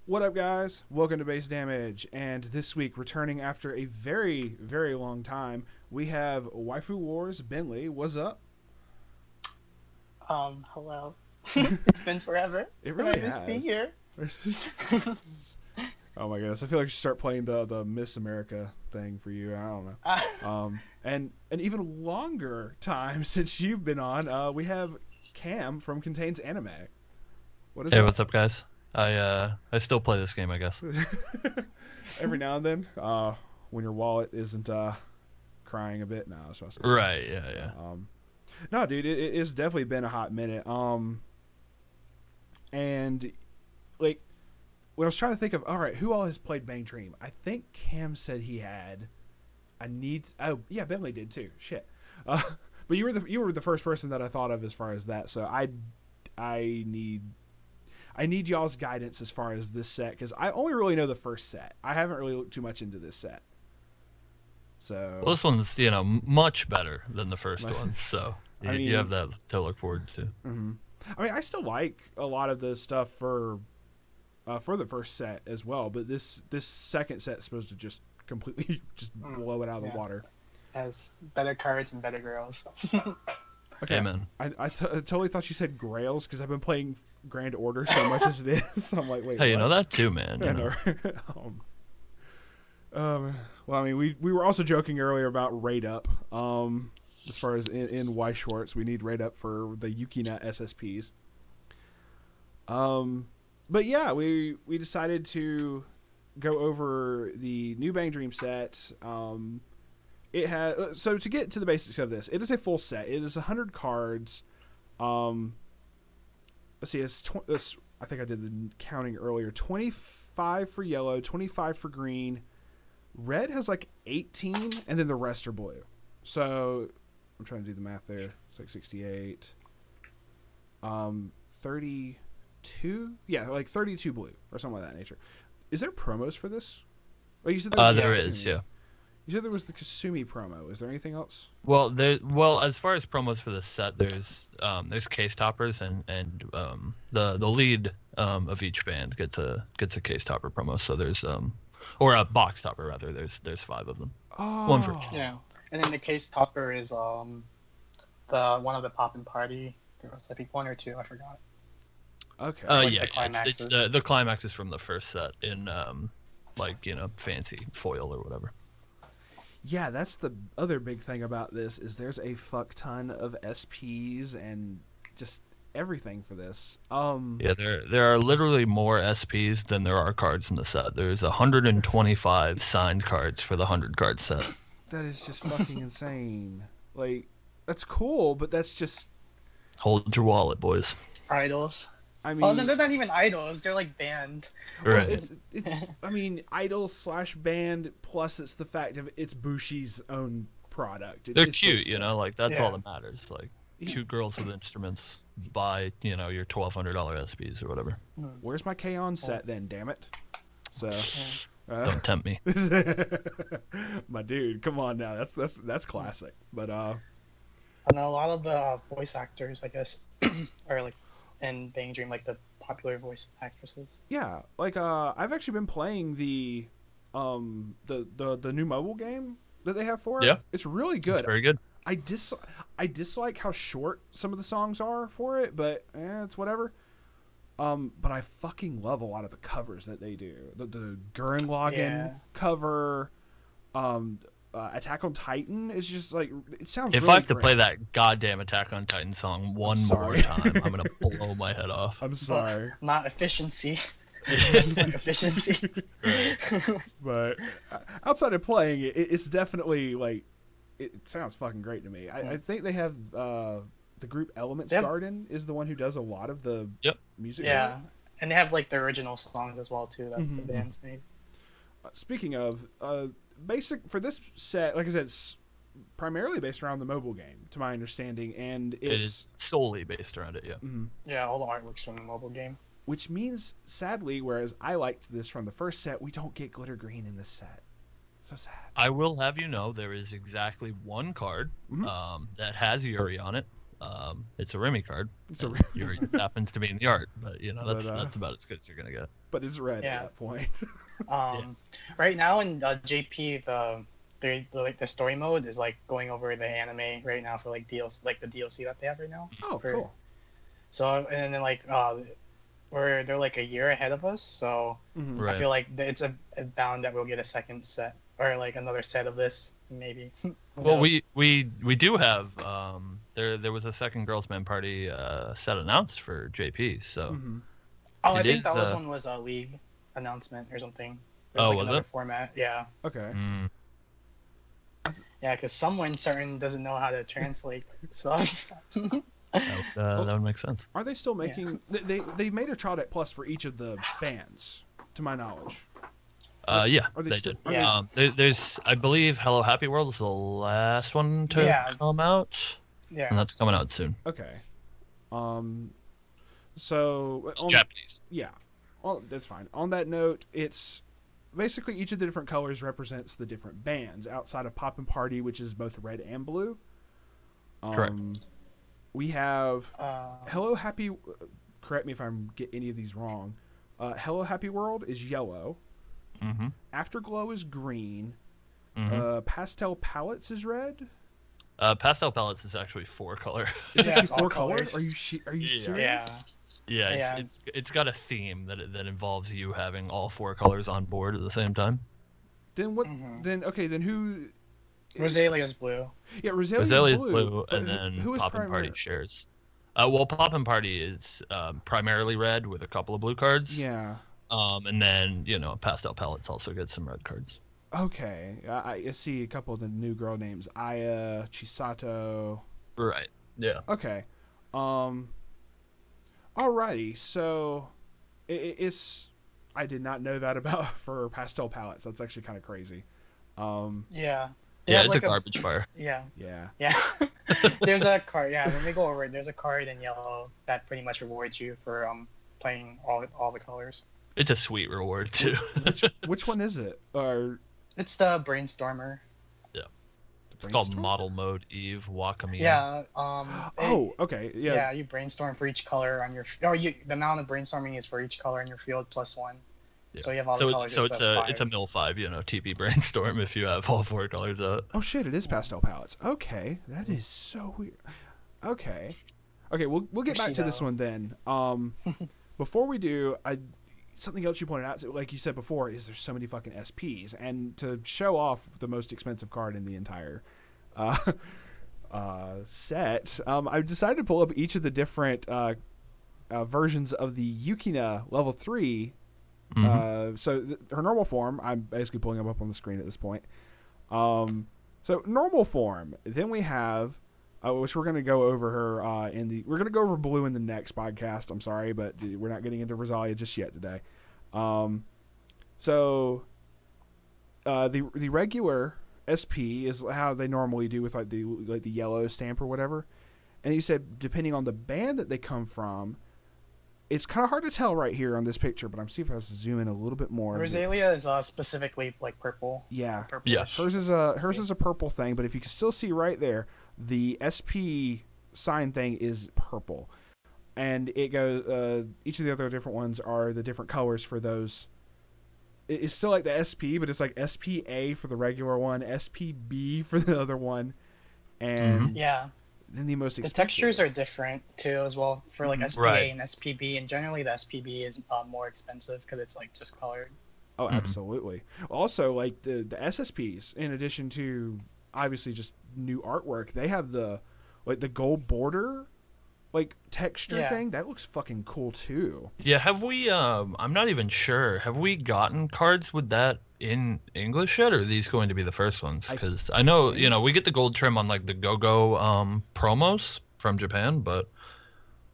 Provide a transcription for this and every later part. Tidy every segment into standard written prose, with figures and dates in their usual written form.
What up, guys? Welcome to Base Damage, and this week, returning after a very, very long time, we have Waifu Wars Bentley. What's up? Hello. It's been forever. It really I miss has. being here. Oh my goodness, I feel like you should start playing the Miss America thing for you. I don't know. And an even longer time since you've been on, we have Cam from ContainsAnime. What is Hey, up? what's up, guys? I still play this game, I guess. Every now and then, when your wallet isn't crying a bit. No, I was supposed to. Right? Yeah. No, dude, it's definitely been a hot minute. And like when I was trying to think of, all right, who all has played Bang Dream? I think Cam said he had. Oh yeah, Bentley did too. Shit. But you were the first person that I thought of as far as that. So I need y'all's guidance as far as this set, because I only really know the first set. I haven't really looked too much into this set. So Well, this one's much better than the first one, so you have that to look forward to. Mm-hmm. I mean, I still like a lot of the stuff for the first set as well, but this second set is supposed to just completely just blow it out of the water. Has better cards and better girls. Okay. Amen. I totally thought you said Grails because I've been playing Grand Order so much as it is. So I'm like, wait. Hey, you what? know that too, man. I know. Well, I mean, we were also joking earlier about Raid Up. As far as in Weiss Schwarz, we need Raid Up for the Yukina SSPs. But yeah, we decided to go over the new Bang Dream set. It has, so to get to the basics of this, it is a full set. It is 100 cards. Let's see, I think I did the counting earlier. 25 for yellow, 25 for green. Red has like 18, and then the rest are blue. So I'm trying to do the math there. It's like 68. 32? Yeah, like 32 blue or something like that nature. Is there promos for this? Oh, you said there is, yeah. You said there was the Kasumi promo. Is there anything else? Well, as far as promos for this set, there's case toppers and the lead of each band gets a case topper promo. So there's or a box topper rather. There's 5 of them. Oh. One for each. Yeah, and then the case topper is the one of the Poppin' Party. There was, I think, 1 or 2. I forgot. Okay. Yeah, it's the climax is from the first set in fancy foil or whatever. Yeah, that's the other big thing about this is there's a fuck ton of SPs and just everything for this. Yeah, there are literally more SPs than there are cards in the set. There's 125 signed cards for the 100 card set. That is just fucking insane. Like, that's cool, but that's just Hold your wallet, boys. Idols. I mean, Oh, no, they're not even idols. They're like band. Right. Well, it's I mean, idol / band plus it's the fact of it's Bushi's own product. They're It's cute, so that's all that matters. Like cute girls with instruments buy, your $1,200 SPs or whatever. Where's my K-On set then? Damn it! So Don't tempt me. my dude, come on now. That's classic. But And a lot of the voice actors, I guess, are like in Bang Dream, like the popular voice actresses. yeah, like I've actually been playing the new mobile game that they have for it. Yeah. It's really good. It's very good. I dislike how short some of the songs are for it, but it's whatever. But I fucking love a lot of the covers that they do. The Gurren Lagann cover, Attack on Titan is just like it sounds. If really I have to great. play that goddamn Attack on Titan song one more time, I'm gonna blow my head off. I'm sorry. Not efficiency. Like efficiency. But outside of playing it, it's definitely like it sounds fucking great to me. I think they have the group Elements Garden is the one who does a lot of the music. Yeah, and they have like the original songs as well too that the band's made. Speaking of basic for this set, like I said, it's primarily based around the mobile game, to my understanding, and It is solely based around it, yeah. Yeah, all the artwork's from the mobile game. Which means, sadly, whereas I liked this from the first set, we don't get glitter green in this set. So sad. I will have you know there is exactly one card that has Yuri on it, It's a Remy card. It's a Yuri just happens to be in the art, but that's But, that's about as good as you're gonna get. but it's red Yeah. at that point. Right now in JP, the story mode is like going over the anime right now for like DLC, like the DLC that they have right now. Oh, for, cool. So and then like they're like a year ahead of us, so Mhm. Right. I feel like it's a bound that we'll get a second set or like another set of this maybe. Who Well, knows? we do have there was a second Girls Man Party set announced for JP, so Mhm. Oh, I it think is, that one was a league announcement or something. It Oh, like was another it? format, yeah. Okay. Yeah, because someone certain doesn't know how to translate stuff. that would make sense. Are they still making? They made a Trial Deck Plus for each of the bands, to my knowledge. Yeah, Are they they still- did. Yeah. There's I believe Hello Happy World is the last one to Yeah. come out, and Yeah. that's coming out soon. Okay. So It's Japanese. yeah, well, that's fine. On that note, it's basically each of the different colors represents the different bands outside of Poppin' Party, which is both red and blue. Correct. We have Uh, Hello Happy. Correct me if I'm get any of these wrong. Hello Happy World is yellow. Mm-hmm. Afterglow is green. Mm-hmm. Pastel Palettes is red. Pastel Palettes is actually 4-color. Is Yeah, it it's four all colors? colors. Are you Yeah. serious? yeah. Yeah, Yeah. it's got a theme that involves you having all 4 colors on board at the same time. Then what? Mhm. Then who? Rosalia's blue. Yeah, Rosalia's Azalea's blue. blue, but and then who is Poppin' Party primary? shares. Well, Poppin' Party is primarily red with a couple of blue cards. Yeah. And then Pastel Palettes also get some red cards. Okay. I see a couple of the new girl names. Aya, Chisato. Right. Yeah. Okay. Alrighty. So, it's. I did not know that about for pastel palettes. That's actually kind of crazy. Yeah. They Yeah, have, it's like, a garbage fire. Yeah. Yeah. Yeah. There's a card. Yeah, when we go over it, there's a card in yellow that pretty much rewards you for playing all the colors. It's a sweet reward too. Which one is it? Or It's the Brainstormer. It's called Model Mode Eve Wakami. Yeah. Oh, okay. Yeah. Yeah, you brainstorm for each color on your. The amount of brainstorming is for each color in your field +1. Yeah. So you have all the colors. So it's a 5. mill 5, TP brainstorm if you have all 4 colors out. Oh shit! It is pastel palettes. Okay, that is so weird. Okay. We'll get back to this one then. Before we do, something else you pointed out, like you said before, is there's so many fucking SPs, and to show off the most expensive card in the entire set, I decided to pull up each of the different versions of the Yukina level 3. So her normal form, I'm basically pulling them up on the screen at this point. So normal form, then we have. Which we're going to go over her we're going to go over Blue in the next podcast. I'm sorry, but we're not getting into Rosalia just yet today. So the regular SP is how they normally do with like the yellow stamp or whatever. And you said depending on the band that they come from, it's kind of hard to tell right here on this picture, but I'm seeing if I was to zoom in a little bit more. Rosalia is specifically like purple. Yeah. Yes. Hers is a purple thing, but if you can still see right there, the SP sign thing is purple, and it goes. Each of the other different ones are the different colors for those. It's still like the SP, but it's like SPA for the regular one, SPB for the other one, and Yeah. then the most The expensive. textures are different too as well for like SPA Right. and SPB, and generally the SPB is more expensive because it's like just colored. Oh, absolutely. Also, like the SSPs, in addition to obviously just new artwork, they have the gold border like texture thing that looks fucking cool too. Yeah, have we I'm not even sure. Have we gotten cards with that in English yet, or are these going to be the first ones? Because I know, we get the gold trim on like the Go-Go promos from Japan, but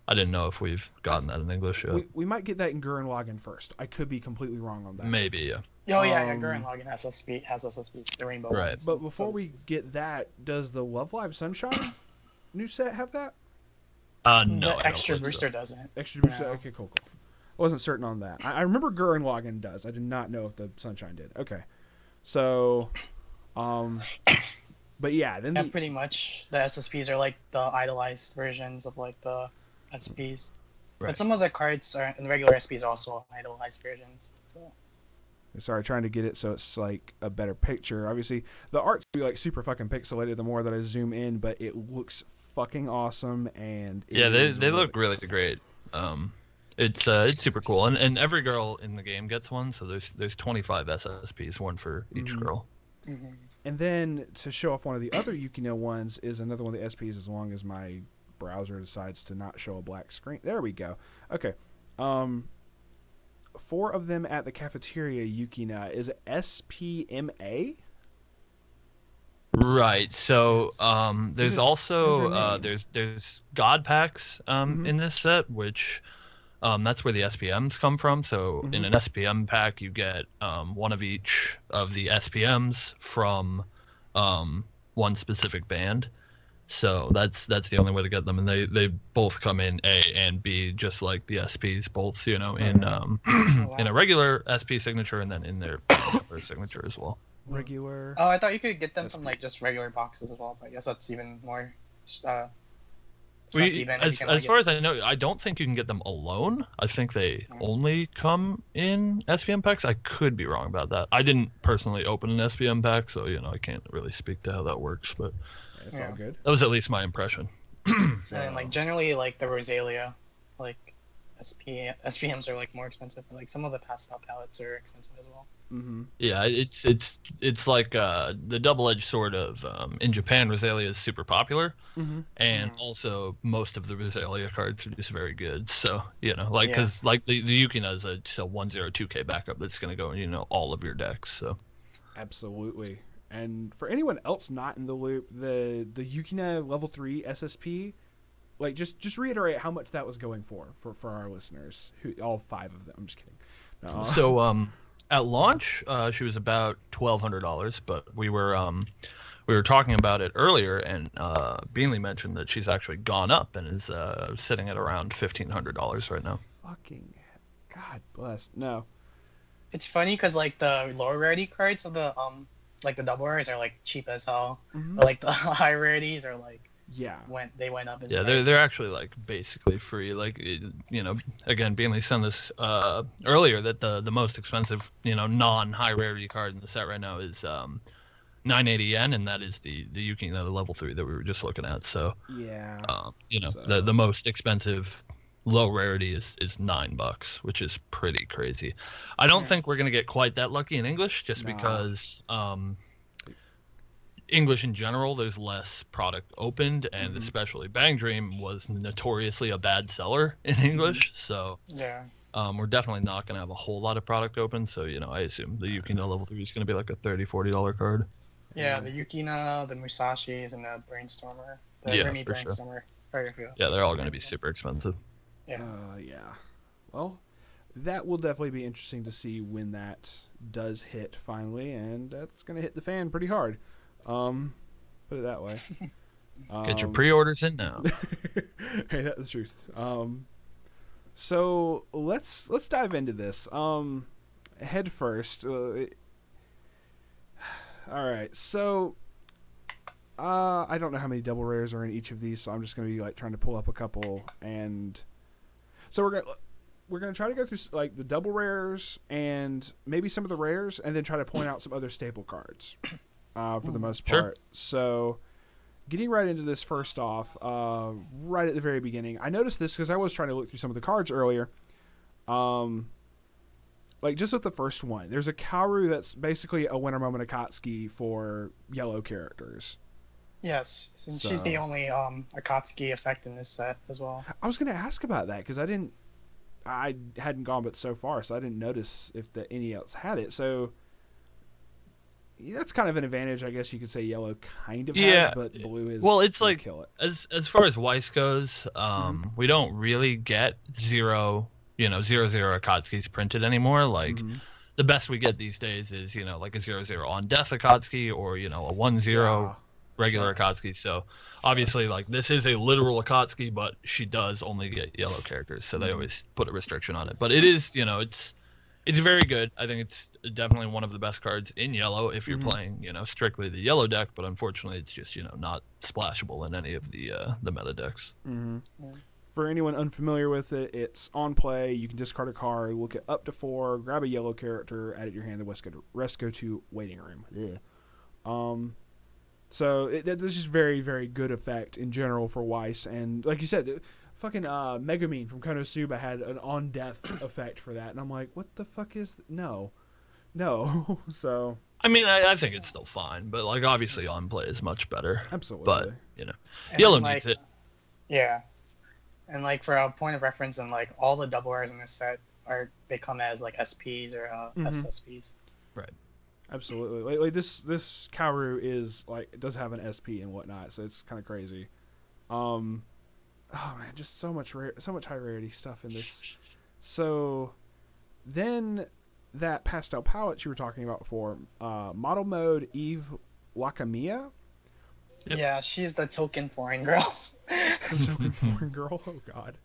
I didn't know if we've gotten that in English yet. We might get that in Gurren Lagann first. I could be completely wrong on that. Maybe, yeah. Oh yeah, Gurren Lagann has SSB, the rainbow Right. ones. But before we get that, does the Love Live Sunshine new set have that? No, I the don't extra believe booster so. doesn't. Extra booster? No. Okay, cool. Wasn't certain on that. I remember Gurren Lagann does. I did not know if the Sunshine did. Okay. So, But yeah, then Yeah, pretty much. The SSPs are like the idolized versions of like the SPs. Right. But some of the cards are in the regular SPs are also idolized versions. So sorry, trying to get it so it's like a better picture. Obviously, the art's be like super fucking pixelated the more that I zoom in, but it looks fucking awesome, and Yeah, they look really great. It's super cool, and every girl in the game gets one. So there's 25 SSPs, one for each girl. mm-hmm. And then to show off one of the other Yukino ones is another one of the SPs, as long as my browser decides to not show a black screen. There we go. Okay. 4 of them at the cafeteria Yukina. Is it SPMA? Right. So there's also names. there's God packs in this set, which that's where the SPMs come from. So in an SPM pack, you get one of each of the SPMs from one specific band. So that's the only way to get them, and they both come in A and B, just like the SPs, both in in a regular SP signature and then in their signature as well. Regular. Oh, I thought you could get them from like just regular boxes as well, but I guess that's even more. As far as I know, I don't think you can get them alone. I think they only come in SPM packs. I could be wrong about that. I didn't personally open an SPM pack, so I can't really speak to how that works, but it's all good. That was at least my impression. And like generally, like the Rosalia, like SPMs are like more expensive. Like some of the pastel palettes are expensive as well. Yeah, it's like the double-edged sword of in Japan, Rosalia is super popular, and also most of the Rosalia cards are just very good. So because like the Yukina is a 102K backup that's going to go in all of your decks. So absolutely. And for anyone else not in the loop, the Yukina level 3 SSP, like just reiterate how much that was going for our listeners, all 5 of them. I'm just kidding. No. So at launch, she was about $1,200, but we were talking about it earlier, and Beanley mentioned that she's actually gone up and is sitting at around $1,500 right now. Fucking God bless. No. It's funny because like the lower rarity cards of the like the double rares are like cheap as hell, but like the high rarities are like went up in price. They're actually like basically free. Like again, Beanley sent this earlier that the most expensive non high rarity card in the set right now is 980 yen, and that is the Yukina, the level 3 that we were just looking at. So the most expensive low rarity is $9, which is pretty crazy. I don't think we're gonna get quite that lucky in English, just because English in general, there's less product opened, and especially Bang Dream was notoriously a bad seller in English. So we're definitely not going to have a whole lot of product open. So I assume the Yukina level 3 is going to be like a $30-$40 card. Yeah, the Yukina, the Musashis, and the Brainstormer. The Remy Brainstormer. Sure. Yeah, they're all going to be super expensive. Yeah. Well, that will definitely be interesting to see when that does hit finally, and that's going to hit the fan pretty hard. Put it that way. Get your pre-orders in now. Hey, that's the truth. So let's dive into this. Head first. All right. So I don't know how many double rares are in each of these, so I'm just gonna be like trying to pull up a couple, and so we're gonna try to go through like the double rares and maybe some of the rares, and then try to point out some other staple cards. For the most part. So getting right into this first off, right at the very beginning, I noticed this because I was trying to look through some of the cards earlier. Like just with the first one, there's a Kaoru that's basically a Winter Moment Akatsuki for yellow characters. Yes, since she's the only Akatsuki effect in this set as well. I was going to ask about that because I hadn't gone but so far, so I didn't notice if any else had it. So that's kind of an advantage, I guess you could say. Yellow kind of has, but blue is. Well, it's like kill it. as far as Weiss goes, we don't really get zero Akatsukis printed anymore. Like the best we get these days is like a 0/0 on death Akatsuki, or a 1/0 regular Akatsuki. So obviously, like this is a literal Akatsuki, but she does only get yellow characters, so they always put a restriction on it. But it is It's very good. I think it's definitely one of the best cards in yellow if you're playing, strictly the yellow deck. But unfortunately, it's just not splashable in any of the meta decks. Mm-hmm. Yeah. For anyone unfamiliar with it, it's on play. You can discard a card, look at up to 4, grab a yellow character, add it to your hand. The rest go to waiting room. Yeah. So this is very, very good effect in general for Weiss. And like you said, fucking Megumin from Konosuba had an on-death effect for that, and I'm like, what the fuck is no. So I mean, I think it's still fine, but like obviously on play is much better. Absolutely. But yellow needs it. Yeah, and like for a point of reference, and like all the double rares in this set they come as like SPs or SSPs. Right. Absolutely. Like this Kaoru is like it does have an SP and whatnot, so it's kind of crazy. Oh man, just so much high rarity stuff in this. So then that pastel palette you were talking about before, model mode Eve Wakamiya. Yep. Yeah, she's the token foreign girl. The token foreign girl. Oh god.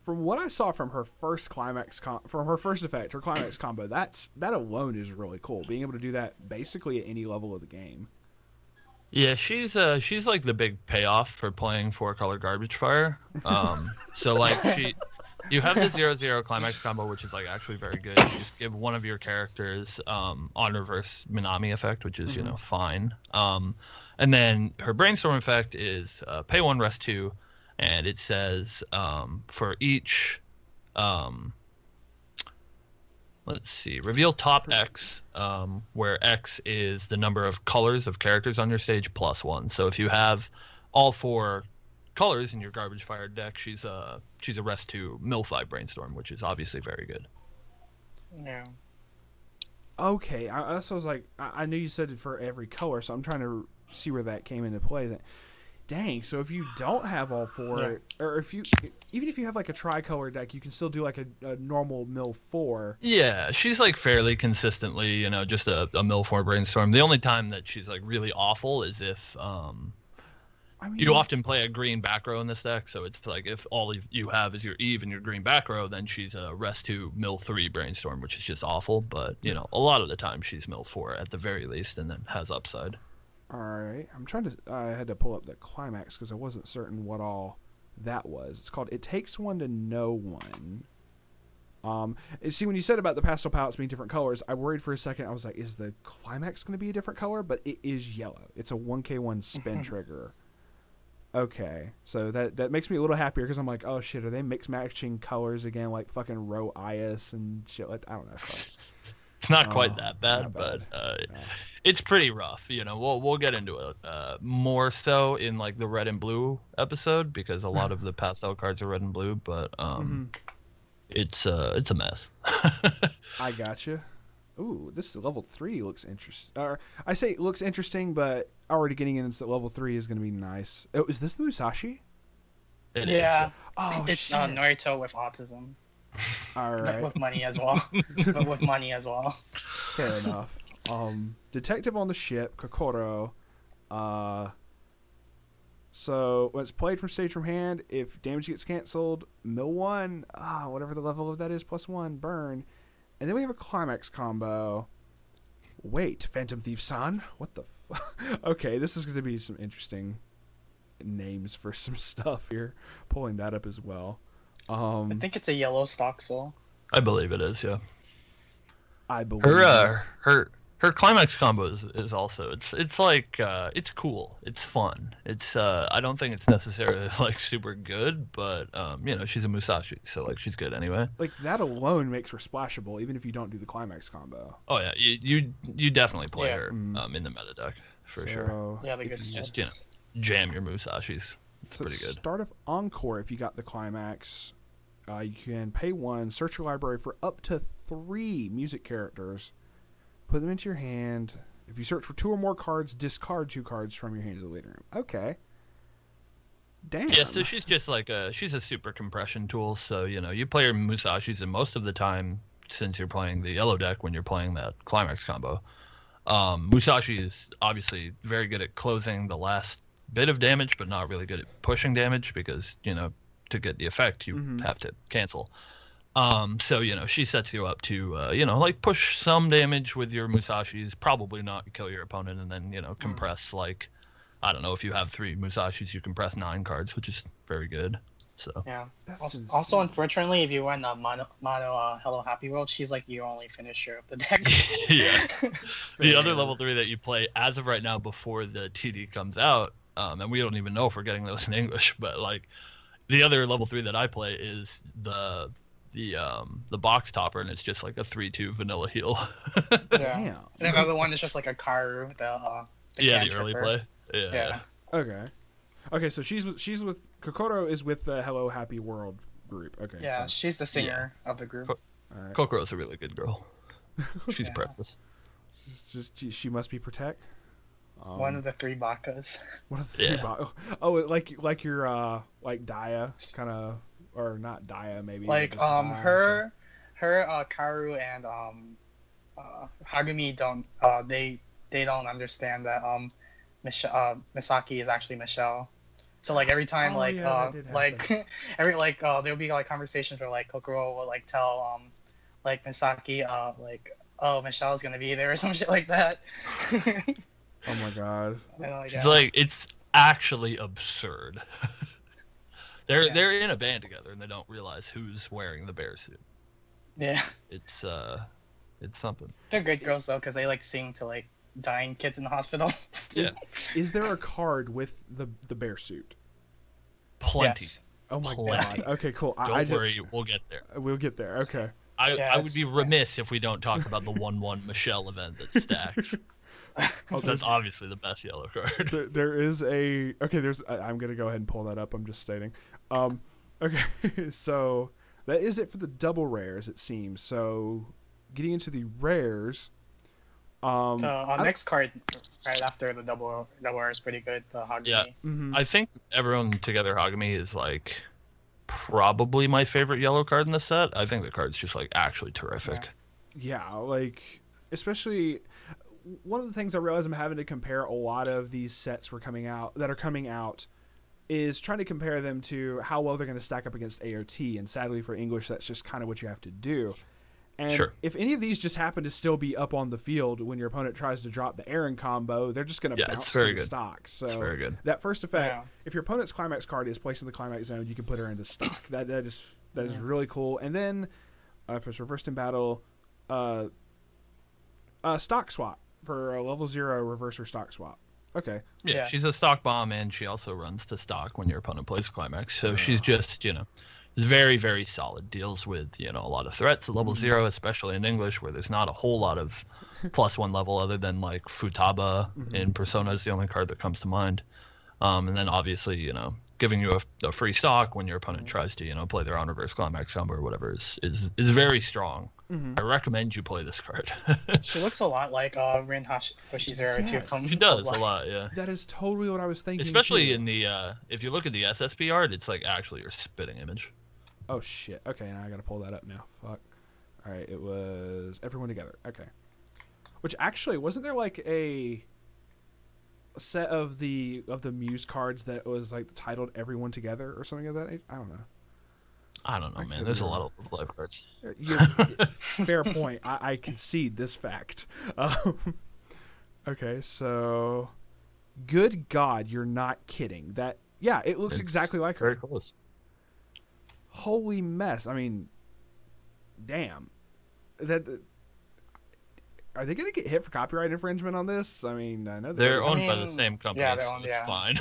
From what I saw from her first from her first effect, her climax combo, that alone is really cool. Being able to do that basically at any level of the game. Yeah, she's like the big payoff for playing 4-color Garbage Fire. So like you have the 0/0 climax combo, which is like actually very good. You just give one of your characters on reverse Minami effect, which is fine. And then her brainstorm effect is pay 1, rest 2, and it says for each let's see, reveal top X, where X is the number of colors of characters on your stage plus 1. So if you have all 4 colors in your Garbage Fire deck, she's a rest 2 mill 5 brainstorm, which is obviously very good. Yeah. Okay, I was like, I knew you said it for every color, so I'm trying to see where that came into play. Dang, so if you don't have all 4, or even if you have like a tricolor deck, you can still do like a normal mill 4. Yeah, she's like fairly consistently, just a mill 4 brainstorm. The only time that she's like really awful is if you often play a green back row in this deck, so it's like if all you have is your Eve and your green back row, then she's a rest 2 mill 3 brainstorm, which is just awful. But a lot of the time she's mill 4 at the very least, and then has upside. All right, I had to pull up the climax because I wasn't certain what all that was. It's called It Takes One to Know One. See, when you said about the pastel palettes being different colors, I worried for a second. I was like, is the climax going to be a different color? But it is yellow. It's a 1k1 spin trigger. Okay, so that makes me a little happier because I'm like, oh shit, are they mix-matching colors again, like fucking Ro Ias and shit? Like, I don't know. It's not quite that bad, but it's pretty rough. We'll get into it more so in like the red and blue episode because a lot of the pastel cards are red and blue, but it's a mess. I gotcha. Ooh, this level 3 looks interesting. I say it looks interesting, but already getting into level 3 is going to be nice. Oh, is this the Musashi? It is. Oh, it's Naruto with autism. All right. With money as well. But with money as well. Fair enough. Detective on the ship, Kokoro. So when it's played from stage from hand, if damage gets canceled, mill 1, whatever the level of that is, plus 1, burn. And then we have a climax combo. Wait, Phantom Thief-san? What the Okay, this is going to be some interesting names for some stuff here. Pulling that up as well. I think it's a yellow stock soul. I believe it is, yeah. I believe her climax combo is also it's like it's cool, it's fun. It's I don't think it's necessarily like super good, but she's a Musashi, so like she's good anyway. Like that alone makes her splashable, even if you don't do the climax combo. Oh yeah, you definitely play her in the meta deck for sure. Yeah, the good stuff. Just jam your Musashis. It's pretty good. Start of Encore, if you got the climax, you can pay 1, search your library for up to 3 music characters. Put them into your hand. If you search for 2 or more cards, discard 2 cards from your hand to the waiting room. Okay. Damn. Yeah, so she's just like she's a super compression tool. So, you play her Musashis, and most of the time, since you're playing the yellow deck when you're playing that climax combo, Musashi is obviously very good at closing the last bit of damage, but not really good at pushing damage because, to get the effect, you have to cancel. So, she sets you up to, like push some damage with your Musashis, probably not kill your opponent, and then, compress, like, I don't know, if you have 3 Musashis, you compress 9 cards, which is very good. So yeah. Also, unfortunately, if you run mono Hello Happy World, she's like your only finisher of the deck. Yeah. The other level 3 that you play as of right now before the TD comes out, and we don't even know if we're getting those in English, but like the other level 3 that I play is the box topper, and it's just like a 3/2 vanilla heal. Damn. And another one is just like a Karu, the early play. Yeah. Okay, so she's with Kokoro is with the Hello Happy World group. Okay. Yeah, so, she's the singer of the group. Right. Kokoro's a really good girl. She's precious. She must be Protect. One of the 3 Bakas. One of the 3 Bakas. Oh, like your like Daya kind of, or not Daya maybe. Like her Karu and Hagumi don't they don't understand that Misaki is actually Michelle. So like every time there'll be like conversations where like Kokoro will like tell like Misaki oh, Michelle's gonna be there or some shit like that. Oh my god. It's like, it's actually absurd. They're in a band together and they don't realize who's wearing the bear suit. Yeah. It's something. They're good girls though, because they like sing to like dying kids in the hospital. Yeah. Is there a card with the bear suit? Plenty. Yes. Oh my god. Okay, cool. Don't worry, we'll get there. We'll get there. Okay. I would be remiss if we don't talk about the 1/1 Michelle event that's stacked. That's obviously the best yellow card. There is a I'm gonna go ahead and pull that up. I'm just stating. Okay, so that is it for the double rares, it seems. So getting into the rares. Our next card right after the double rare is pretty good. The Hagumi. Yeah, I think everyone together Hagumi is like probably my favorite yellow card in the set. I think the card's just like actually terrific. Yeah, like especially. One of the things I realize I'm having to compare a lot of these sets that are coming out is trying to compare them to how well they're going to stack up against AOT, and sadly for English that's just kind of what you have to do. And if any of these just happen to still be up on the field when your opponent tries to drop the Aaron combo, they're just going to bounce to the stock. So it's very good. That first effect, if your opponent's climax card is placed in the climax zone, you can put her into stock. That is really cool. And then if it's reversed in battle, stock swap. For a level 0 reverse or stock swap. Okay. Yeah, she's a stock bomb, and she also runs to stock when your opponent plays climax. So she's just, is very, very solid. Deals with, a lot of threats at level 0, especially in English, where there's not a whole lot of +1 level other than like Futaba in Persona is the only card that comes to mind. And then obviously, giving you a free stock when your opponent tries to, play their own reverse climax combo or whatever is very strong. I recommend you play this card. She looks a lot like Rin Hoshizuru too. She does a lot, yeah. That is totally what I was thinking. Especially in the if you look at the SSP art, it's like actually your spitting image. Oh shit. Okay, now I gotta pull that up now. Fuck. All right, it was Everyone Together. Okay. Which actually wasn't there like a set of the Muse cards that was like titled Everyone Together or something of that? I don't know. I don't know, man. There's a lot of live cards. Fair point. I concede this fact. Okay, so good God, you're not kidding. It looks exactly like very her. Close. Holy mess. I mean, damn. Are they going to get hit for copyright infringement on this? I mean, I know they're owned by the same company, so it's fine.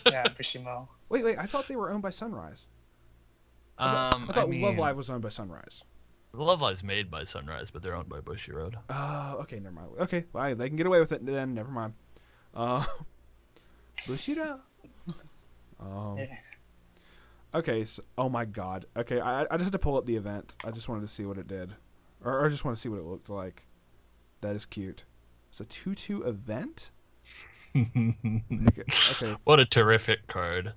Yeah, Bushiroad. Wait, I thought they were owned by Sunrise. I thought Love Live was owned by Sunrise. Love Live's made by Sunrise, but they're owned by Bushiroad. Okay, never mind. Okay, well, they can get away with it then. Never mind. Bushiroad. Okay. So, oh my God. Okay, I just had to pull up the event. I just wanted to see what it did, or I just want to see what it looked like. That is cute. It's a 2/2 event. Okay. What a terrific card.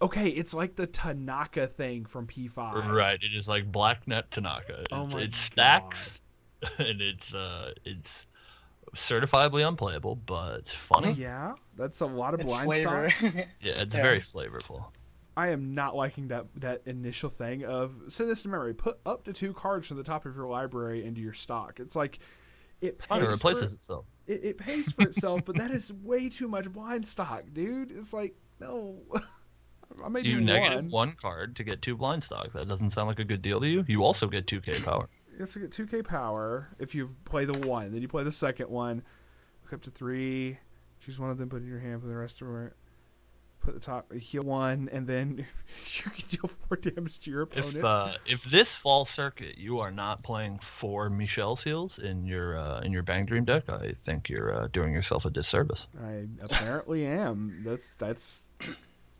Okay, it's like the Tanaka thing from P5. Right, it is like Blacknet Tanaka. It stacks, and it's certifiably unplayable, but it's funny. Yeah, that's a lot of blind flavor. stock. Yeah, it's very flavorful. I am not liking that initial thing of send this to memory. Put up to 2 cards from the top of your library into your stock. It's like it's fine. It replaces itself. It pays for itself, but that is way too much blind stock, dude. It's like no. I made you negative 1 card to get 2 blind stock. That doesn't sound like a good deal to you. You also get 2k power. You have to get 2k power if you play the 1. Then you play the second one. Look up to 3. Choose one of them. Put it in your hand. Put the rest of it. Put the top, heal 1, and then you can deal 4 damage to your opponent. If this fall circuit you are not playing 4 Michelle seals in your Bang Dream deck, I think you're doing yourself a disservice. I apparently am. That's.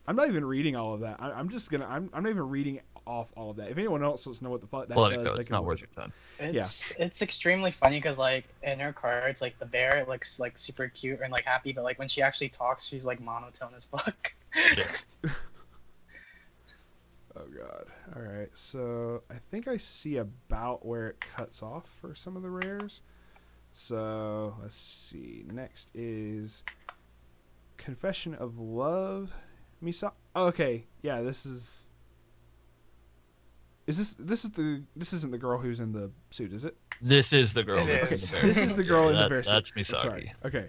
I'm not even reading all of that. I'm not even reading off all of that. If anyone else wants to know what the fuck that does, it's not worth your time. It's extremely funny because like in her cards, like the bear looks like super cute and like happy, but like when she actually talks, she's like monotone as fuck. Yeah. Oh god. All right. So I think I see about where it cuts off for some of the rares. So let's see. Next is Confession of Love. Misa. Oh, okay. Yeah. This isn't the girl who's in the suit, is it? This is the girl that's in the bear. This is the girl in the bear suit. That's Misaki. Sorry. Okay.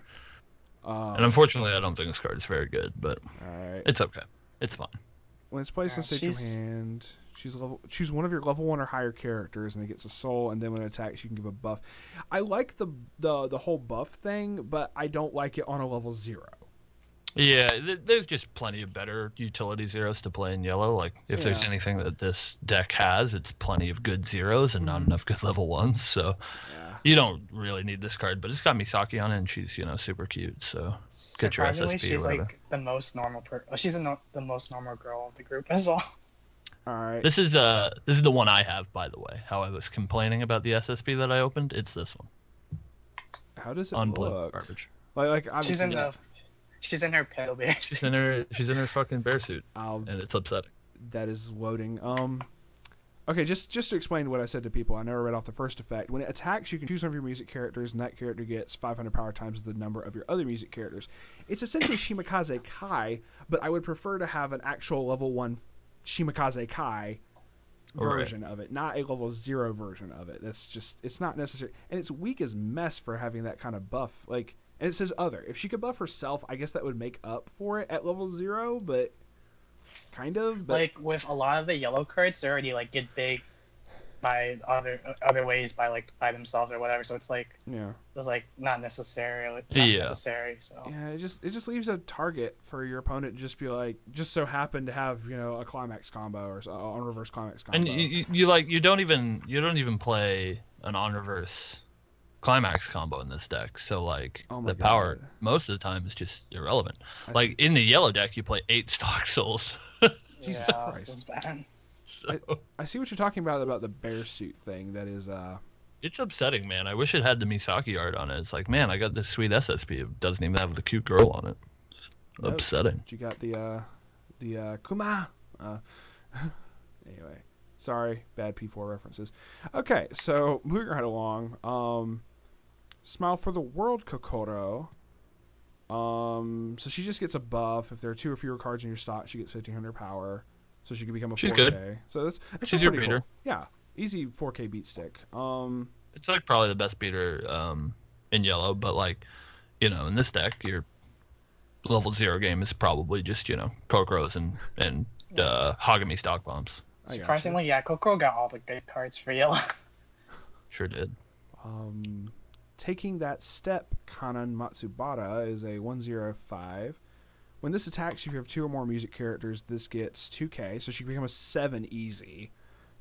And unfortunately, I don't think this card is very good, but it's okay. It's fine. When it's placed on stage of hand, choose one of your level 1 or higher characters, and it gets a soul. And then when it attacks, you can give a buff. I like the whole buff thing, but I don't like it on a level 0. Yeah, there's just plenty of better utility zeros to play in yellow. Like, if there's anything that this deck has, it's plenty of good zeros and not enough good level 1s. So you don't really need this card, but it's got Misaki on it, and she's, super cute. So get your SSP she's or whatever. like the most normal she's the most normal girl of the group as well. All right. This is the one I have, by the way. How I was complaining about the SSP that I opened, it's this one. How does it Unbelievable look? Garbage. Like she's in her pedal bear. She's in her fucking bear suit, and it's upsetting. That is loading. Okay, just to explain what I said to people, I never read off the first effect. When it attacks, you can choose one of your music characters, and that character gets 500 power times the number of your other music characters. It's essentially Shimikaze Kai, but I would prefer to have an actual level 1 Shimikaze Kai version of it, not a level 0 version of it. That's just, it's not necessary. And it's weak as mess for having that kind of buff. Like, and it says other. If she could buff herself, I guess that would make up for it at level 0, but kind of. But like with a lot of the yellow cards, they already like get big by other ways, by themselves or whatever. So it's like it's like not necessary. So it just leaves a target for your opponent. Just be like, just so happen to have a climax combo or on reverse climax combo. And you don't even play an on reverse climax combo in this deck, so like the power most of the time is just irrelevant. Like in the yellow deck, you play 8 stock souls. Jesus Christ, that's bad. So, I see what you're talking about the bear suit thing. That is it's upsetting, man. I wish it had the Misaki art on it. It's like, man, I got this sweet SSP. It doesn't even have the cute girl on it. Nope. Upsetting. You got the Kuma. Anyway, sorry, bad P4 references. Okay, so moving right along. Smile for the World Kokoro. So she just gets a buff. If there are 2 or fewer cards in your stock, she gets 1500 power. So she can become a 4K. She's good. So that's she's your beater. Cool. Yeah, easy 4K beat stick. It's like probably the best beater in yellow, but like, in this deck, your level 0 game is probably just, Kokoro's and Hagami stock bombs. Surprisingly, Kokoro got all the good cards for yellow. Sure did. Taking that step, Kanan Matsubara is a 1/05. When this attacks, if you have 2 or more music characters, this gets 2k, so she can become a 7 easy.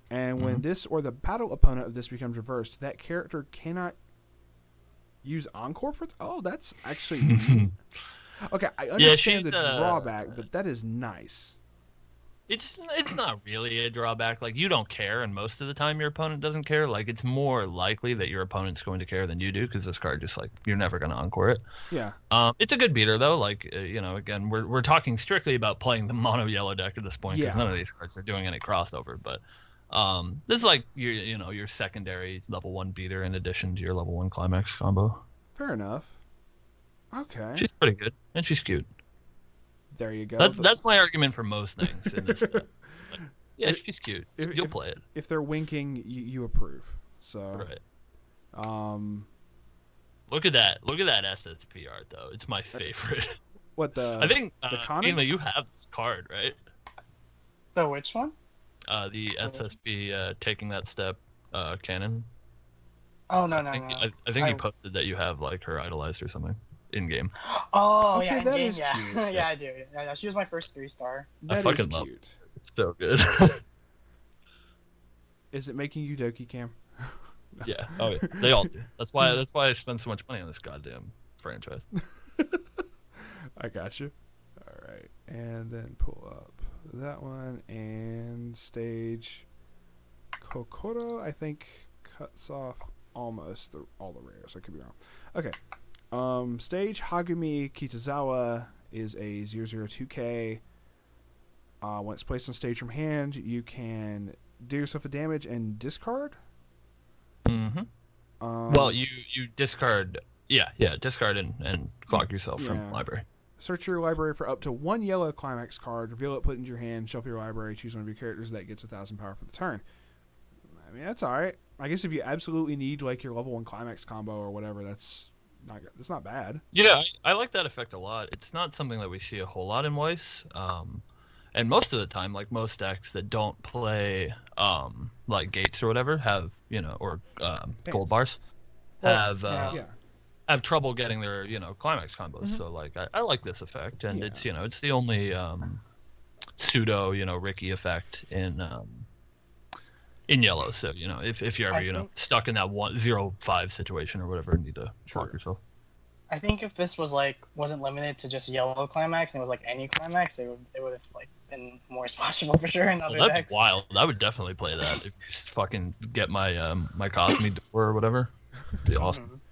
And when this or the battle opponent of this becomes reversed, that character cannot use Encore for... that's actually... Okay, I understand the drawback, but that is nice. It's not really a drawback. Like, you don't care, and most of the time your opponent doesn't care. Like, it's more likely that your opponent's going to care than you do, because this card just, like, you're never going to encore it. Yeah. It's a good beater, though. Like, again, we're talking strictly about playing the mono yellow deck at this point, because none of these cards are doing any crossover. But this is like your secondary level 1 beater in addition to your level 1 climax combo. Fair enough. Okay. She's pretty good, and she's cute. There you go. That's my argument for most things in this set. Yeah, she's cute. You'll play it. If they're winking, you approve. So. Right. Look at that SSP art though. It's my favorite. What the? I think the you have this card, right? The which one? The SSP taking that step canon. Oh no. I think you posted that you have like her idolized or something in game. Oh okay, yeah, in game, yeah. Cute. Yeah, I do. Yeah, she was my first 3-star. That I fucking is love cute. it. It's so good. Is it making you Doki Cam? Yeah. Oh yeah. They all do. That's why I spend so much money on this goddamn franchise. I got you. All right, and then pull up that one and stage Kokoro. I think cuts off almost all the rares. I could be wrong. Okay. Stage Hagumi Kitazawa is a 002K. When it's placed on stage from hand, you can do yourself a damage and discard. Mm-hmm. Well, you discard. Yeah, discard and clock yourself from library. Search your library for up to one yellow climax card, reveal it, put it into your hand, shuffle your library, choose one of your characters that gets 1,000 power for the turn. I mean, that's alright. I guess if you absolutely need like your level 1 climax combo or whatever, that's not bad. Yeah, I like that effect a lot. It's not something that we see a whole lot in Weiss. And most of the time, like most decks that don't play like gates or whatever have, or gold bars have trouble getting their, climax combos. Mm-hmm. So like I like this effect, and it's it's the only pseudo, Ricky effect in yellow. So, if you're ever, stuck in that 1-0-5 situation or whatever, need to block yourself. I think if this wasn't limited to just yellow climax and it was like any climax, it would have like been more splashable for sure in other decks. That's wild. I would definitely play that if you just fucking get my my Cosme door or whatever. It'd be awesome.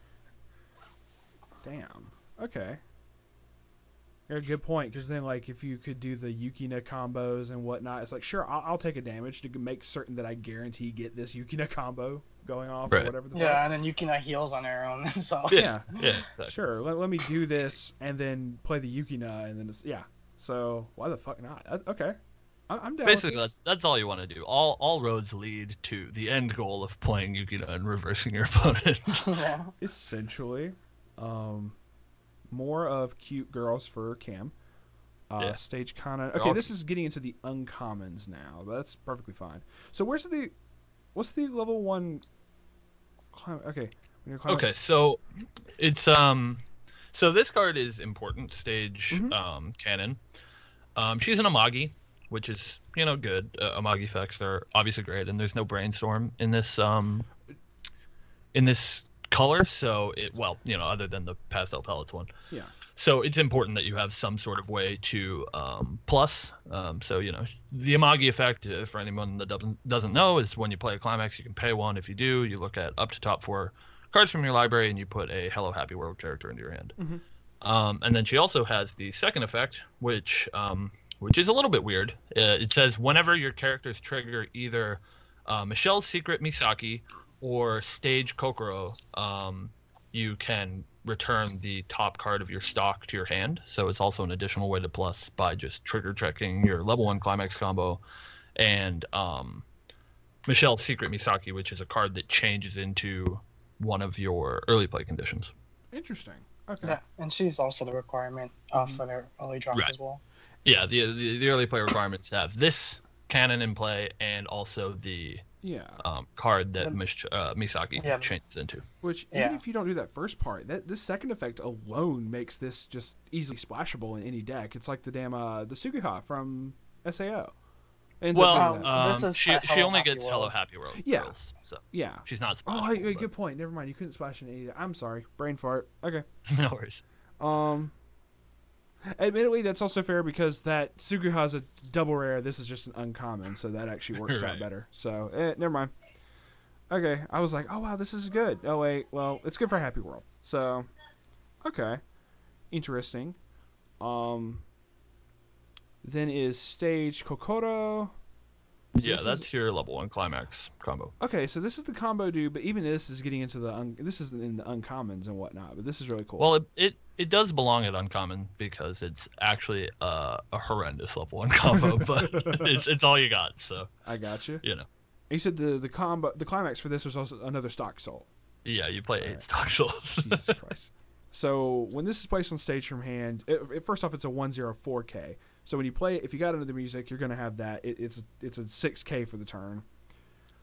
Damn. Okay. You're a good point, because then like if you could do the Yukina combos and whatnot, it's like sure I'll take a damage to make certain that I guarantee get this Yukina combo going off or whatever. And then Yukina heals on her own. So yeah, exactly. Sure. Let me do this and then play the Yukina and then So why the fuck not? Okay. I'm down. Basically, that's all you want to do. All roads lead to the end goal of playing Yukina and reversing your opponent. Yeah. Essentially. More of cute girls for Cam. Stage Kana. Okay, this is getting into the uncommons now, but that's perfectly fine. So what's the level 1? Okay. Okay, so it's so this card is important. Stage Canon. She's an Amagi, which is good. Amagi effects are obviously great, and there's no brainstorm in this color, so other than the pastel pellets one. Yeah. So it's important that you have some sort of way to plus. So the Amagi effect, for anyone that doesn't know, is when you play a climax, you can pay 1. If you do, you look at up to top 4 cards from your library and you put a Hello Happy World character into your hand. Mm-hmm. And then she also has the second effect, which is a little bit weird. It says whenever your characters trigger either Michelle's Secret Misaki or Stage Kokoro, you can return the top card of your stock to your hand. So it's also an additional way to plus by just trigger checking your level 1 climax combo and Michelle's Secret Misaki, which is a card that changes into one of your early play conditions. Interesting. Okay. Yeah, and she's also the requirement for their early drop as well. Yeah, the early play requirements have this canon in play and also the card that Misaki changes into. Which, even if you don't do that first part, this second effect alone makes this just easily splashable in any deck. It's like the damn the Sugiha from SAO. She only gets Hello Happy World. Yeah. Girls, so yeah. She's not splashable. Oh, good point. Never mind. You couldn't splash in any. I'm sorry. Brain fart. Okay. No worries. Admittedly, that's also fair because that Sugiha is a double rare. This is just an uncommon, so that actually works out better. So, never mind. Okay, I was like, oh wow, this is good. Oh wait, well, it's good for Happy World. So, okay, interesting. Then is Stage Kokoro. Yeah, that's your level 1 climax combo. Okay, so this is the combo dude, but even this is getting into this is in the uncommons and whatnot, but this is really cool. Well, it does belong at uncommon because it's actually a horrendous level 1 combo, but it's all you got. So I got you. You know. You said the climax for this was also another stock soul. Yeah, you play 8 stock souls. Jesus Christ. So when this is placed on stage from hand, first off, it's a 104K. So when you play it, if you got into the music, you're going to have that. It's a 6K for the turn.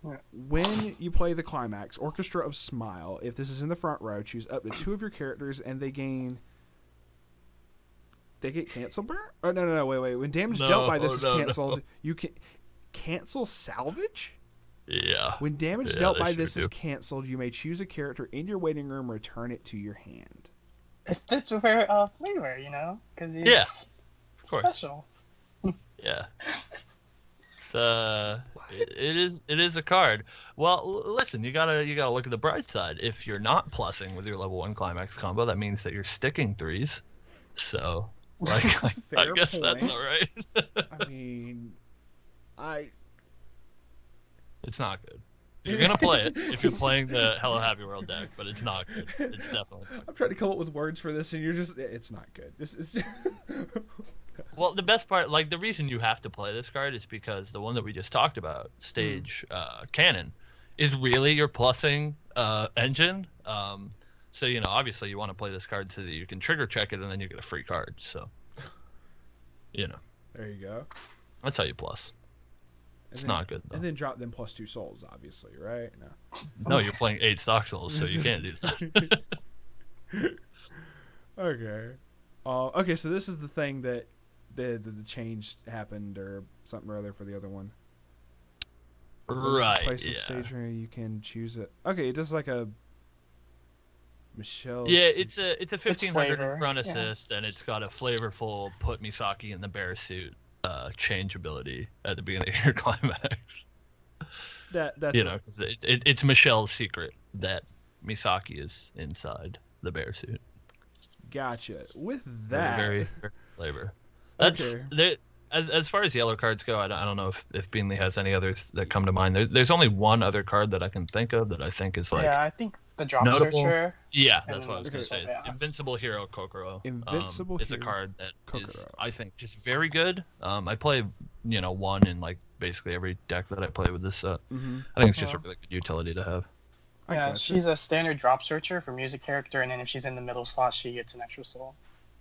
Yeah. When you play the climax, Orchestra of Smile, if this is in the front row, choose up to 2 of your characters, and they get canceled burn? Oh, no, wait. When damage dealt by this is canceled, you can cancel salvage? Yeah. When damage dealt by this is canceled, you may choose a character in your waiting room, return it to your hand. It's a rare flavor, you know? Cause of course. Special. Yeah. It is a card. Well, listen, you gotta look at the bright side. If you're not plussing with your level 1 climax combo, that means that you're sticking 3s. So, like, I guess point. That's all right. I mean, It's not good. You're gonna play it if you're playing the Hello Happy World deck, but it's not good. It's definitely not good. I'm trying to come up with words for this, and you're just, it's not good. Well, the best part, like the reason you have to play this card is because the one that we just talked about, Stage Cannon, is really your plussing engine. So, you know, obviously you want to play this card so that you can trigger check it and then you get a free card. So, you know. There you go. That's how you plus. It's not good, though. And then drop them +2 souls, obviously, right? No, you're playing 8 stock souls, so you can't do that. Okay. Okay, so this is the thing that the change happened or something or other for the other one. Right, place the stage where you can choose it. Okay, it does like a Michelle. Yeah, it's a 1500 in front assist, and it's got a flavorful put Misaki in the bear suit change ability at the beginning of your climax. That's you know, cause it's Michelle's secret that Misaki is inside the bear suit. Gotcha. With that, very flavor. That's okay. As far as yellow cards go, I don't know if Beanley has any others that come to mind. There's only one other card that I can think of that I think is like I think the Drop notable. Searcher. Yeah, that's what I was gonna say. Invincible Hero Kokoro. Invincible is a card that Kokoro. is, I think, just very good. I play one in like basically every deck that I play with this set. Mm-hmm. I think it's just a really good utility to have. Yeah, she's a standard Drop Searcher for music character, and then if she's in the middle slot, she gets an extra soul.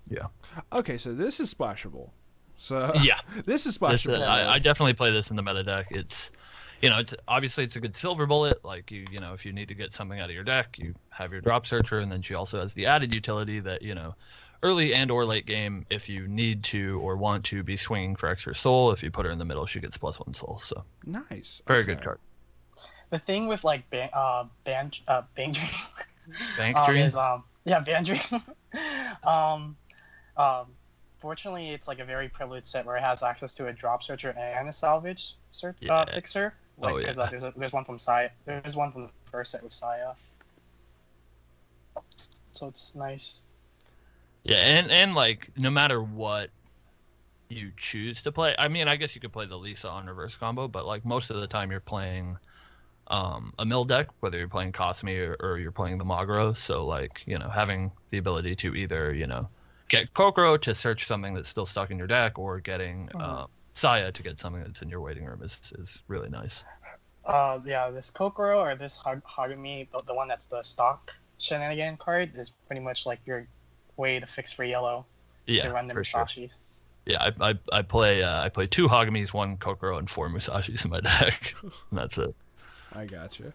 Yeah. Okay, so this is splashable. So yeah, this is splashable. I definitely play this in the meta deck. It's, it's obviously it's a good silver bullet. Like if you need to get something out of your deck, you have your Drop Searcher, and then she also has the added utility that early and or late game, if you need to or want to be swinging for extra soul, if you put her in the middle, she gets +1 soul. So nice, very good card. The thing with like Bang Dream Bank Dream is Bang Dream. Fortunately, it's like a very privileged set where it has access to a Drop Searcher and a Salvage fixer. Because there's one from Saya. There's one from the first set with Saya. So it's nice. Yeah, and like no matter what you choose to play, I mean, I guess you could play the Lisa on reverse combo, but like most of the time you're playing a mill deck, whether you're playing Cosme or you're playing the Magro. So like having the ability to either get Kokoro to search something that's still stuck in your deck, or getting Saya to get something that's in your waiting room is really nice. This Kokoro or this Hagumi, the one that's the stock shenanigan card, is pretty much like your way to fix for yellow to run the Musashis. Sure. Yeah, I play 2 Hagumis, 1 Kokoro, and 4 Musashis in my deck. And that's it. I gotcha.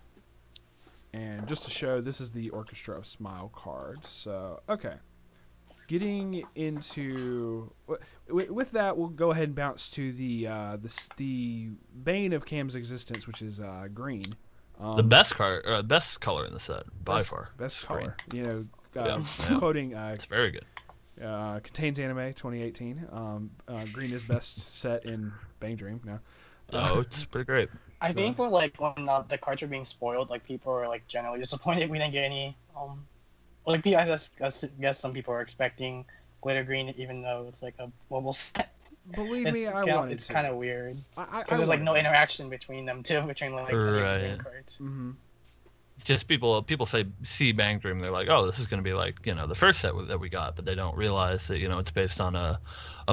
And just to show, this is the Orchestra of Smile card. So okay. Getting into with that, we'll go ahead and bounce to the bane of Cam's existence, which is green. The best card, or best color in the set by far. Best color. Green. Quoting. It's very good. ContainsAnime 2018. Green is best set in Bang Dream. No. It's pretty great. I think when the cards are being spoiled, like people are like generally disappointed we didn't get any. I guess some people are expecting glitter green, even though it's like a mobile set. believe me, I wanted it's to. kind of weird I because there's like no wanted to. interaction between them too, between like the green cards. Mm-hmm. Just people say see Bang Dream, they're like, oh, this is going to be like the first set that we got, but they don't realize that it's based on a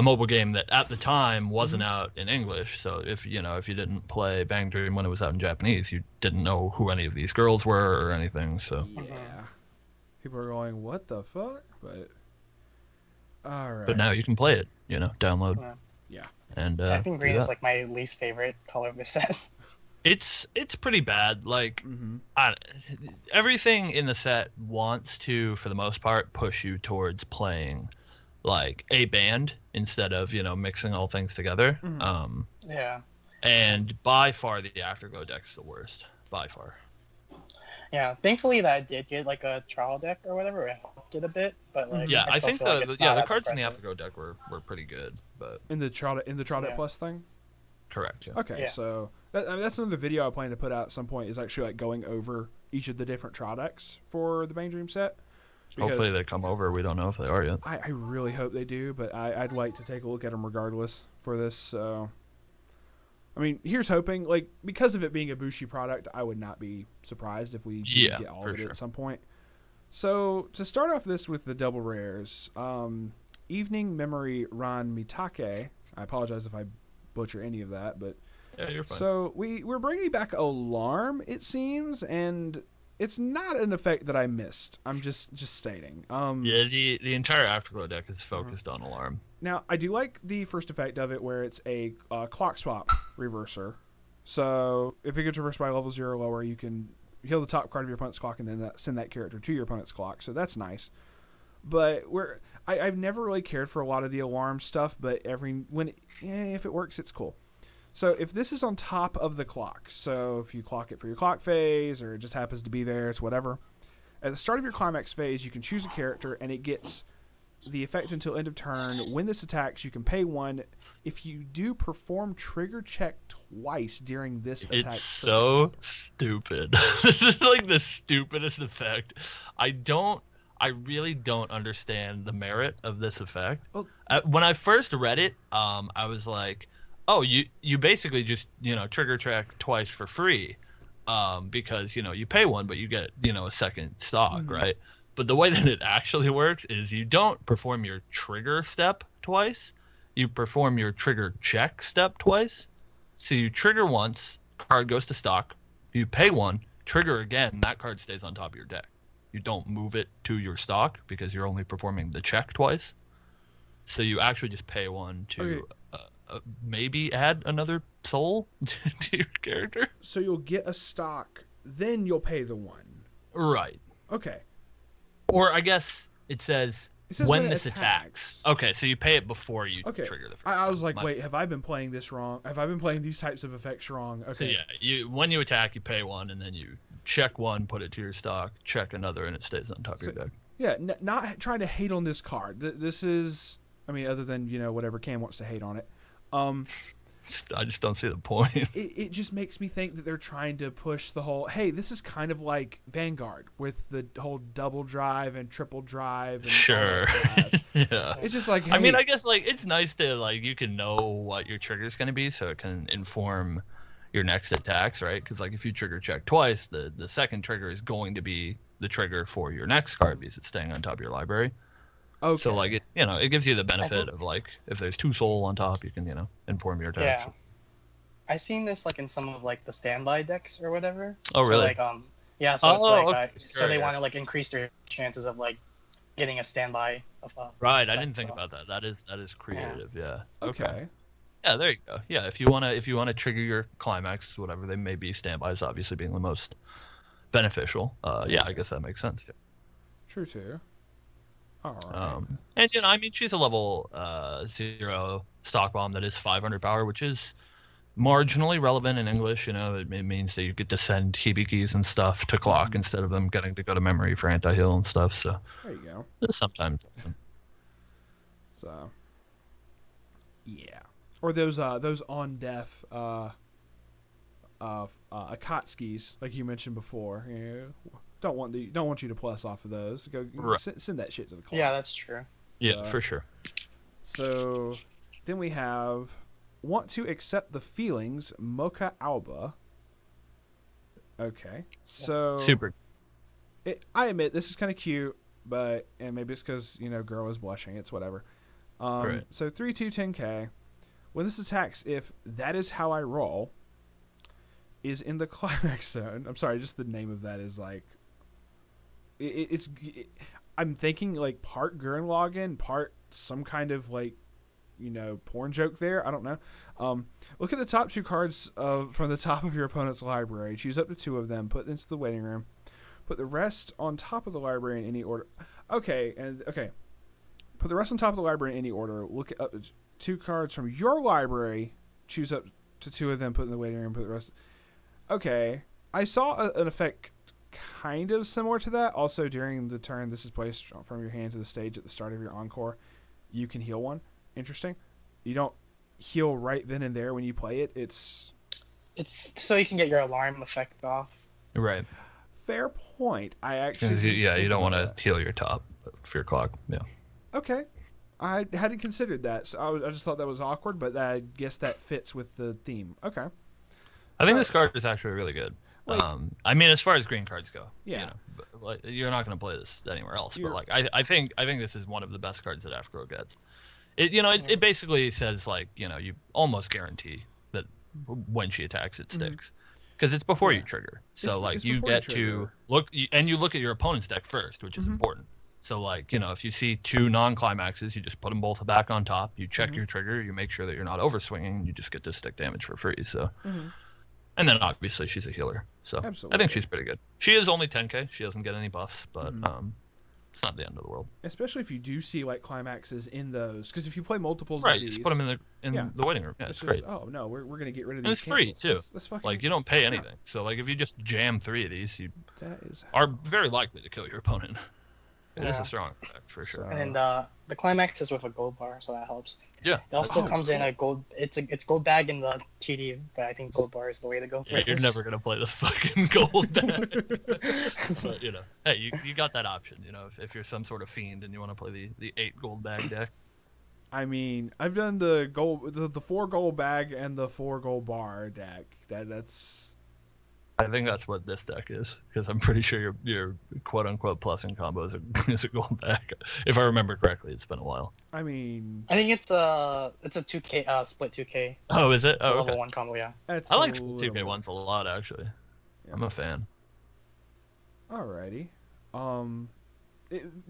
mobile game that at the time wasn't out in English. So if you didn't play Bang Dream when it was out in Japanese, you didn't know who any of these girls were or anything. So yeah, people are going, what the fuck? But all right. But now you can play it. Download. Yeah. And I think green is like my least favorite color of the set. It's pretty bad. Like everything in the set wants to, for the most part, push you towards playing like a band instead of mixing all things together. Yeah. And by far the Afterglow deck's the worst. By far. Yeah, thankfully that I did get like a trial deck or whatever. It helped it a bit, but like I think the cards in the impressive. Afterglow deck were pretty good, but in the trial deck plus thing. Correct. Yeah. Okay, so that's another video I plan to put out at some point. Is actually like going over each of the different trial decks for the Bang Dream set. Hopefully they come over. We don't know if they are yet. I really hope they do, but I'd like to take a look at them regardless for this. So, I mean, here's hoping. Like, because of it being a Bushi product, I would not be surprised if we get all of it at some point. So, to start off this with the double rares, Evening Memory Ran Mitake. I apologize if I butcher any of that, but yeah, you're fine. So we're bringing back Alarm, it seems, and it's not an effect that I missed. I'm just stating. The entire Afterglow deck is focused on Alarm. Now, I do like the first effect of it where it's a clock swap reverser. So if it gets reversed by level 0 or lower, you can heal the top card of your opponent's clock and then send that character to your opponent's clock. So that's nice. But I've never really cared for a lot of the Alarm stuff, but if it works, it's cool. So if this is on top of the clock, so if you clock it for your clock phase or it just happens to be there, it's whatever. At the start of your climax phase, you can choose a character and it gets the effect until end of turn. When this attacks, you can pay 1. If you do perform trigger check twice during this attack. It's so stupid. This is like the stupidest effect. I really don't understand the merit of this effect. Well, when I first read it, I was like, oh, you basically just, trigger check twice for free, because, you pay 1, but you get, a second stock, right? But the way that it actually works is you don't perform your trigger step twice. You perform your trigger check step twice. So you trigger once, card goes to stock. You pay 1, trigger again, that card stays on top of your deck. You don't move it to your stock because you're only performing the check twice. So you actually just pay 1 to maybe add another soul to your character. So you'll get a stock, then you'll pay the 1. Right. Okay. Or I guess it says when this attacks. Okay, so you pay it before you trigger the first. I was like, wait, have I been playing this wrong? Have I been playing these types of effects wrong? Okay. So yeah, when you attack, you pay 1, and then you check 1, put it to your stock, check another, and it stays on top of your deck. Yeah, not trying to hate on this card. This is, other than, whatever Cam wants to hate on it. I just don't see the point. It just makes me think that they're trying to push the whole, hey, this is kind of like Vanguard with the whole double drive and triple drive. And sure. Yeah. It's just like, hey. I mean, I guess, it's nice to, you can know what your trigger's going to be so it can inform your next attacks, right? Because, if you trigger check twice, the second trigger is going to be the trigger for your next card because it's staying on top of your library. Okay. So it gives you the benefit of if there's 2 soul on top, you can inform your attacks. Yeah, I've seen this in some of the standby decks or whatever. Oh really? So so they want to increase their chances of getting a standby of. Right, I didn't think about that. That is creative. Yeah. Okay. Yeah, there you go. Yeah, if you wanna trigger your climax, whatever they may be, standbys obviously being the most beneficial. Yeah, I guess that makes sense. Yeah. True too. All right. And she's a level 0 stock bomb that is 500 power, which is marginally relevant in English. It means that you get to send hibikis and stuff to clock instead of them getting to go to memory for anti-heal and stuff. So there you go. Sometimes. So yeah, or those on death Akatskis like you mentioned before. Don't want you to plus off of those. Go send that shit to the clock. Yeah, that's true. Yeah, for sure. So Then we have Want to Accept the Feelings, Mocha Alba. Okay. So Super. I admit this is kind of cute, and maybe it's because, girl is blushing. It's whatever. Right. So 3/2 10k. When this attacks, if That Is How I Roll is in the climax zone. I'm sorry, just the name of that is like I'm thinking like part Gurren Lagann, part some kind of like porn joke there. I don't know. Look at the top 2 cards from the top of your opponent's library. Choose up to 2 of them. Put them into the waiting room. Put the rest on top of the library in any order. Okay. Put the rest on top of the library in any order. Look up 2 cards from your library. Choose up to 2 of them. Put in the waiting room. Put the rest. Okay. I saw an effect kind of similar to that. Also, during the turn this is placed from your hand to the stage at the start of your encore, you can heal 1. Interesting. You don't heal right then and there when you play it. It's so you can get your alarm effect off. Right. Fair point. I actually you don't want to heal your top for your clock. Yeah. Okay. I hadn't considered that. So I just thought that was awkward, but I guess that fits with the theme. Okay. I think this card is actually really good. Like, I mean, as far as green cards go, yeah, but, like, you're not going to play this anywhere else. But like, I think this is one of the best cards that Afro gets. It basically says like you almost guarantee that when she attacks it sticks, because it's before you trigger. So like you get to look and you look at your opponent's deck first, which is important. So like if you see 2 non-climaxes, you just put them both back on top. You check your trigger. You make sure that you're not overswinging. You just get to stick damage for free. So. And then obviously she's a healer, so absolutely. I think she's pretty good. She is only 10k. She doesn't get any buffs, but it's not the end of the world. Especially if you do see like climaxes in those, because if you play multiples of these, just put them in the waiting room. Yeah, it's great. Oh no, we're gonna get rid of and these. It's free too. That's fucking, like you don't pay anything. So like if you just jam 3 of these, you are very likely to kill your opponent. It is a strong effect for sure. And the climax is with a gold bar, so that helps. Yeah. It also comes in a gold. It's gold bag in the TD, but I think gold bar is the way to go for it. You're never gonna play the fucking gold bag. But hey, you got that option. If you're some sort of fiend and you want to play the 8 gold bag deck. I mean, I've done the 4 gold bag and the 4 gold bar deck. That's. I think that's what this deck is, because I'm pretty sure your quote unquote plus in combo is a gold bag. If I remember correctly, it's been a while. I mean, I think it's a 2K split 2K. Oh, is it? Oh, level 1 combo, yeah. I like 2K ones a lot actually. Yeah. I'm a fan. Alrighty,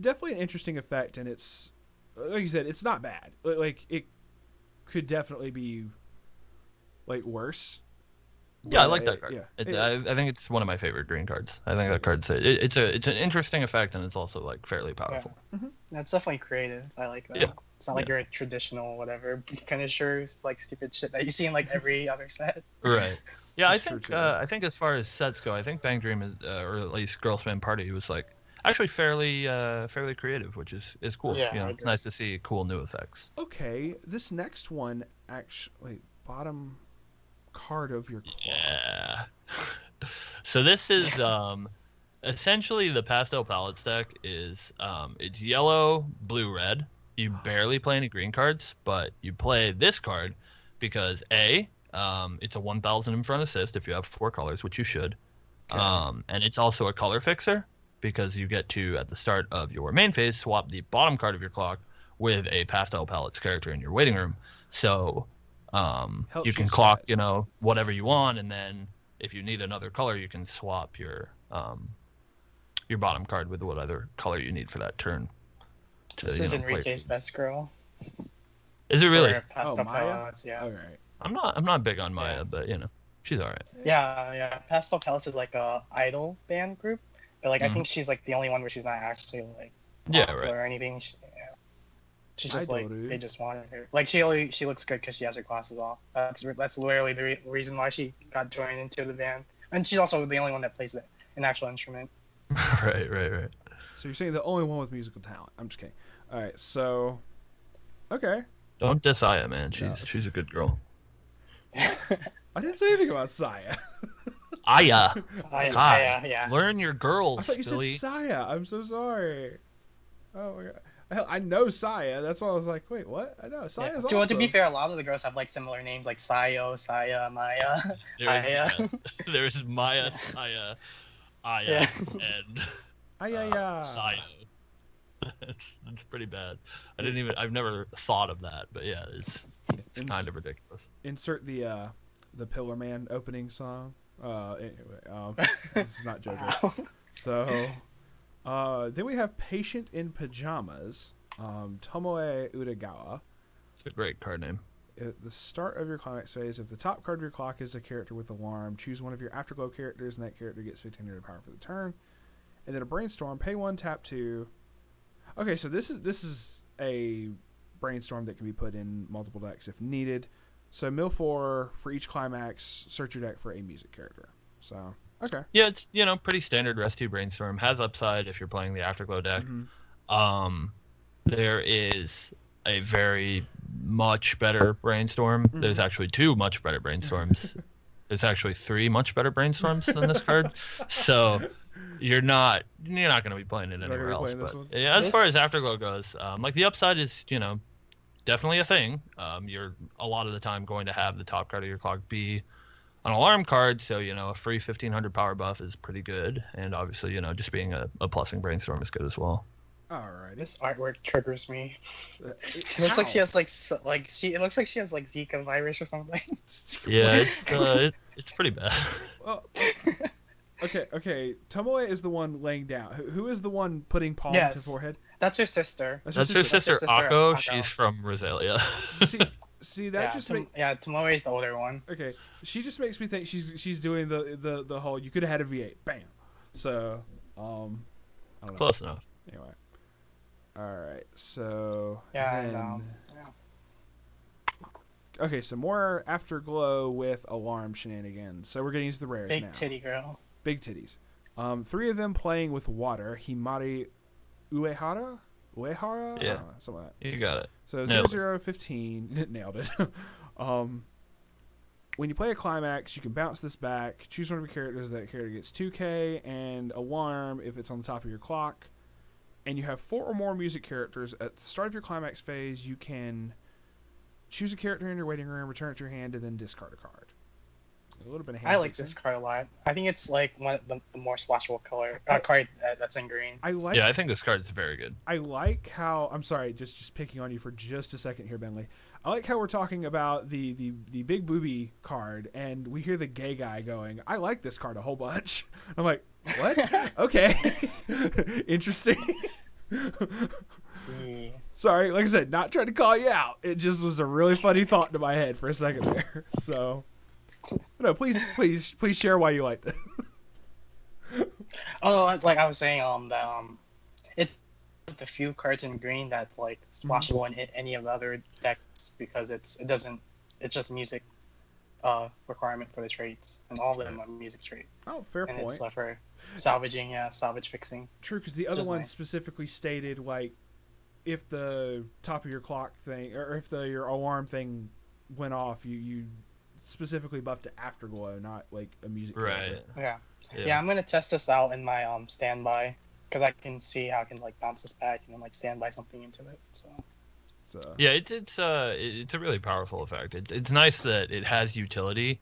definitely an interesting effect, and it's like you said, it's not bad. Like it could definitely be like worse. Yeah, I like that card. Yeah. I think it's one of my favorite green cards. I think that card's it's an interesting effect, and it's also like fairly powerful. Yeah. That's definitely creative. I like that. Yeah. It's not like your traditional whatever finisher, like stupid shit that you see in like every other set. Right. Yeah, I think as far as sets go, I think Bang Dream is, or at least Girlsman Party was like actually fairly creative, which is cool. Yeah, it's nice to see cool new effects. Okay, this next one actually bottom card of your claw. Yeah. So this is essentially the pastel palettes deck is it's yellow, blue, red. You barely play any green cards, but you play this card because it's a 1000 in front assist if you have 4 colors, which you should. Okay. And it's also a color fixer because you get to, at the start of your main phase, swap the bottom card of your clock with a pastel palettes character in your waiting room. So you can clock, whatever you want, and then if you need another color, you can swap your bottom card with what other color you need for that turn. This is Enrique's best girl. Is it really? Pastel Maya? palettes, yeah. All right. I'm not big on Maya, but she's all right. Yeah. Pastel palettes is like a idol band group, but like I think she's like the only one where she's not actually like popular or anything. She's just like they just wanted her. Like she looks good because she has her glasses off. That's literally the reason why she got joined into the band, and she's also the only one that plays an actual instrument. Right. So you're saying the only one with musical talent? I'm just kidding. All right, so okay. Don't diss Aya, man. She's a good girl. I didn't say anything about Saya. Aya. Aya, yeah. Learn your girls. I thought you Billy. said Saya. I'm so sorry. Oh my god. I know Saya. That's why I was like, wait, what? I know Saya's awesome. To be fair, a lot of the girls have like similar names, like Sayo, Saya, Maya, Aya. There is Maya, Saya, Aya, and Sayo. It's pretty bad. I've never thought of that, but yeah, it's kind of ridiculous. Insert the Pillar Man opening song. Anyway, it's not JoJo. So, then we have Patient in Pajamas, Tomoe Udagawa. It's a great card name. At the start of your climax phase, if the top card of your clock is a character with alarm, choose one of your Afterglow characters, and that character gets 1500 power for the turn. And then a Brainstorm, pay 1, tap 2. Okay, so this is a Brainstorm that can be put in multiple decks if needed. So mill 4 for each climax, search your deck for a music character. So, okay. Yeah, it's, pretty standard Rest 2 Brainstorm. Has upside if you're playing the Afterglow deck. Mm-hmm. There is a very much better Brainstorm. Mm-hmm. There's actually 2 much better Brainstorms. There's actually 3 much better Brainstorms than this card. So you're not going to be playing it anywhere else. But yeah, as far as Afterglow goes, like the upside is, definitely a thing. You're a lot of the time going to have the top card of your clock be an alarm card, so a free 1500 power buff is pretty good, and obviously just being a plussing Brainstorm is good as well. Alright. This artwork triggers me. It looks like she has it looks like she has like Zika virus or something. Yeah, it's pretty bad. Well, okay. Tomoe is the one laying down. Who is the one putting palm to forehead? That's her sister. That's her sister Akko. She's from Rosalia. See that just makes... Yeah, Tomoe is the older one. Okay, she just makes me think she's doing the whole you could have had a V8, bam. So, I don't know. Close enough. Anyway, all right. So Okay, so more Afterglow with alarm shenanigans. So we're getting into the rares now. Big titty girl. Big titties. 3 of them playing with water. Himari Uehara? Yeah. Something like that. You got it. So Nailed 0015. Nailed it. When you play a climax, you can bounce this back. Choose one of your characters. That character gets 2k and alarm if it's on the top of your clock. And you have 4 or more music characters. At the start of your climax phase, you can choose a character in your waiting room, return it to your hand, and then discard a card. A little bit of hand I like fixing. this card a lot. I think it's like one of the more splashable card that's in green. I think this card is very good. I like how... I'm sorry, just picking on you for just a second here, Bentley. I like how we're talking about the big booby card, and we hear the gay guy going, I like this card a whole bunch. I'm like, what? Okay. Interesting. Sorry, like I said, not trying to call you out. It just was a really funny thought in my head for a second there. So... No, please share why you like this. Like I was saying, it's the few cards in green that's like splashable in any of the other decks because it's just music requirement for the traits, and all of them are music trait. Oh, fair point. And it's for salvaging, salvage fixing. True, because the other one specifically stated like if the top of your clock thing or if your alarm thing went off, you specifically buffed to Afterglow, not like a music right character. Yeah, I'm gonna test this out in my standby because I can see how I can like bounce this back and then like standby something into it. So yeah, it's a really powerful effect. It's nice that it has utility.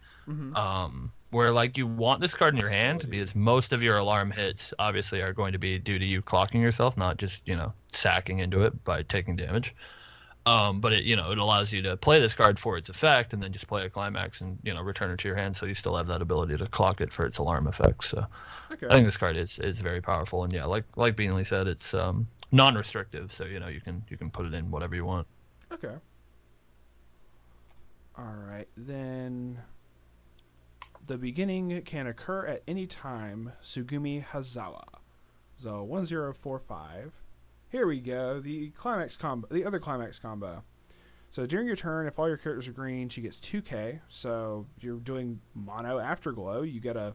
Where like you want this card in your hand because most of your alarm hits obviously are going to be due to you clocking yourself, not just sacking into it by taking damage. But it allows you to play this card for its effect and then just play a climax and return it to your hand, so you still have that ability to clock it for its alarm effect. So I think this card is very powerful, and like Beanley said, it's non-restrictive, so you can put it in whatever you want. Okay. All right, then the beginning can occur at any time. Sugumi Hazawa. So 1045. Here we go. The climax combo, the other climax combo. So during your turn, if all your characters are green, she gets 2k. So if you're doing mono Afterglow, you get a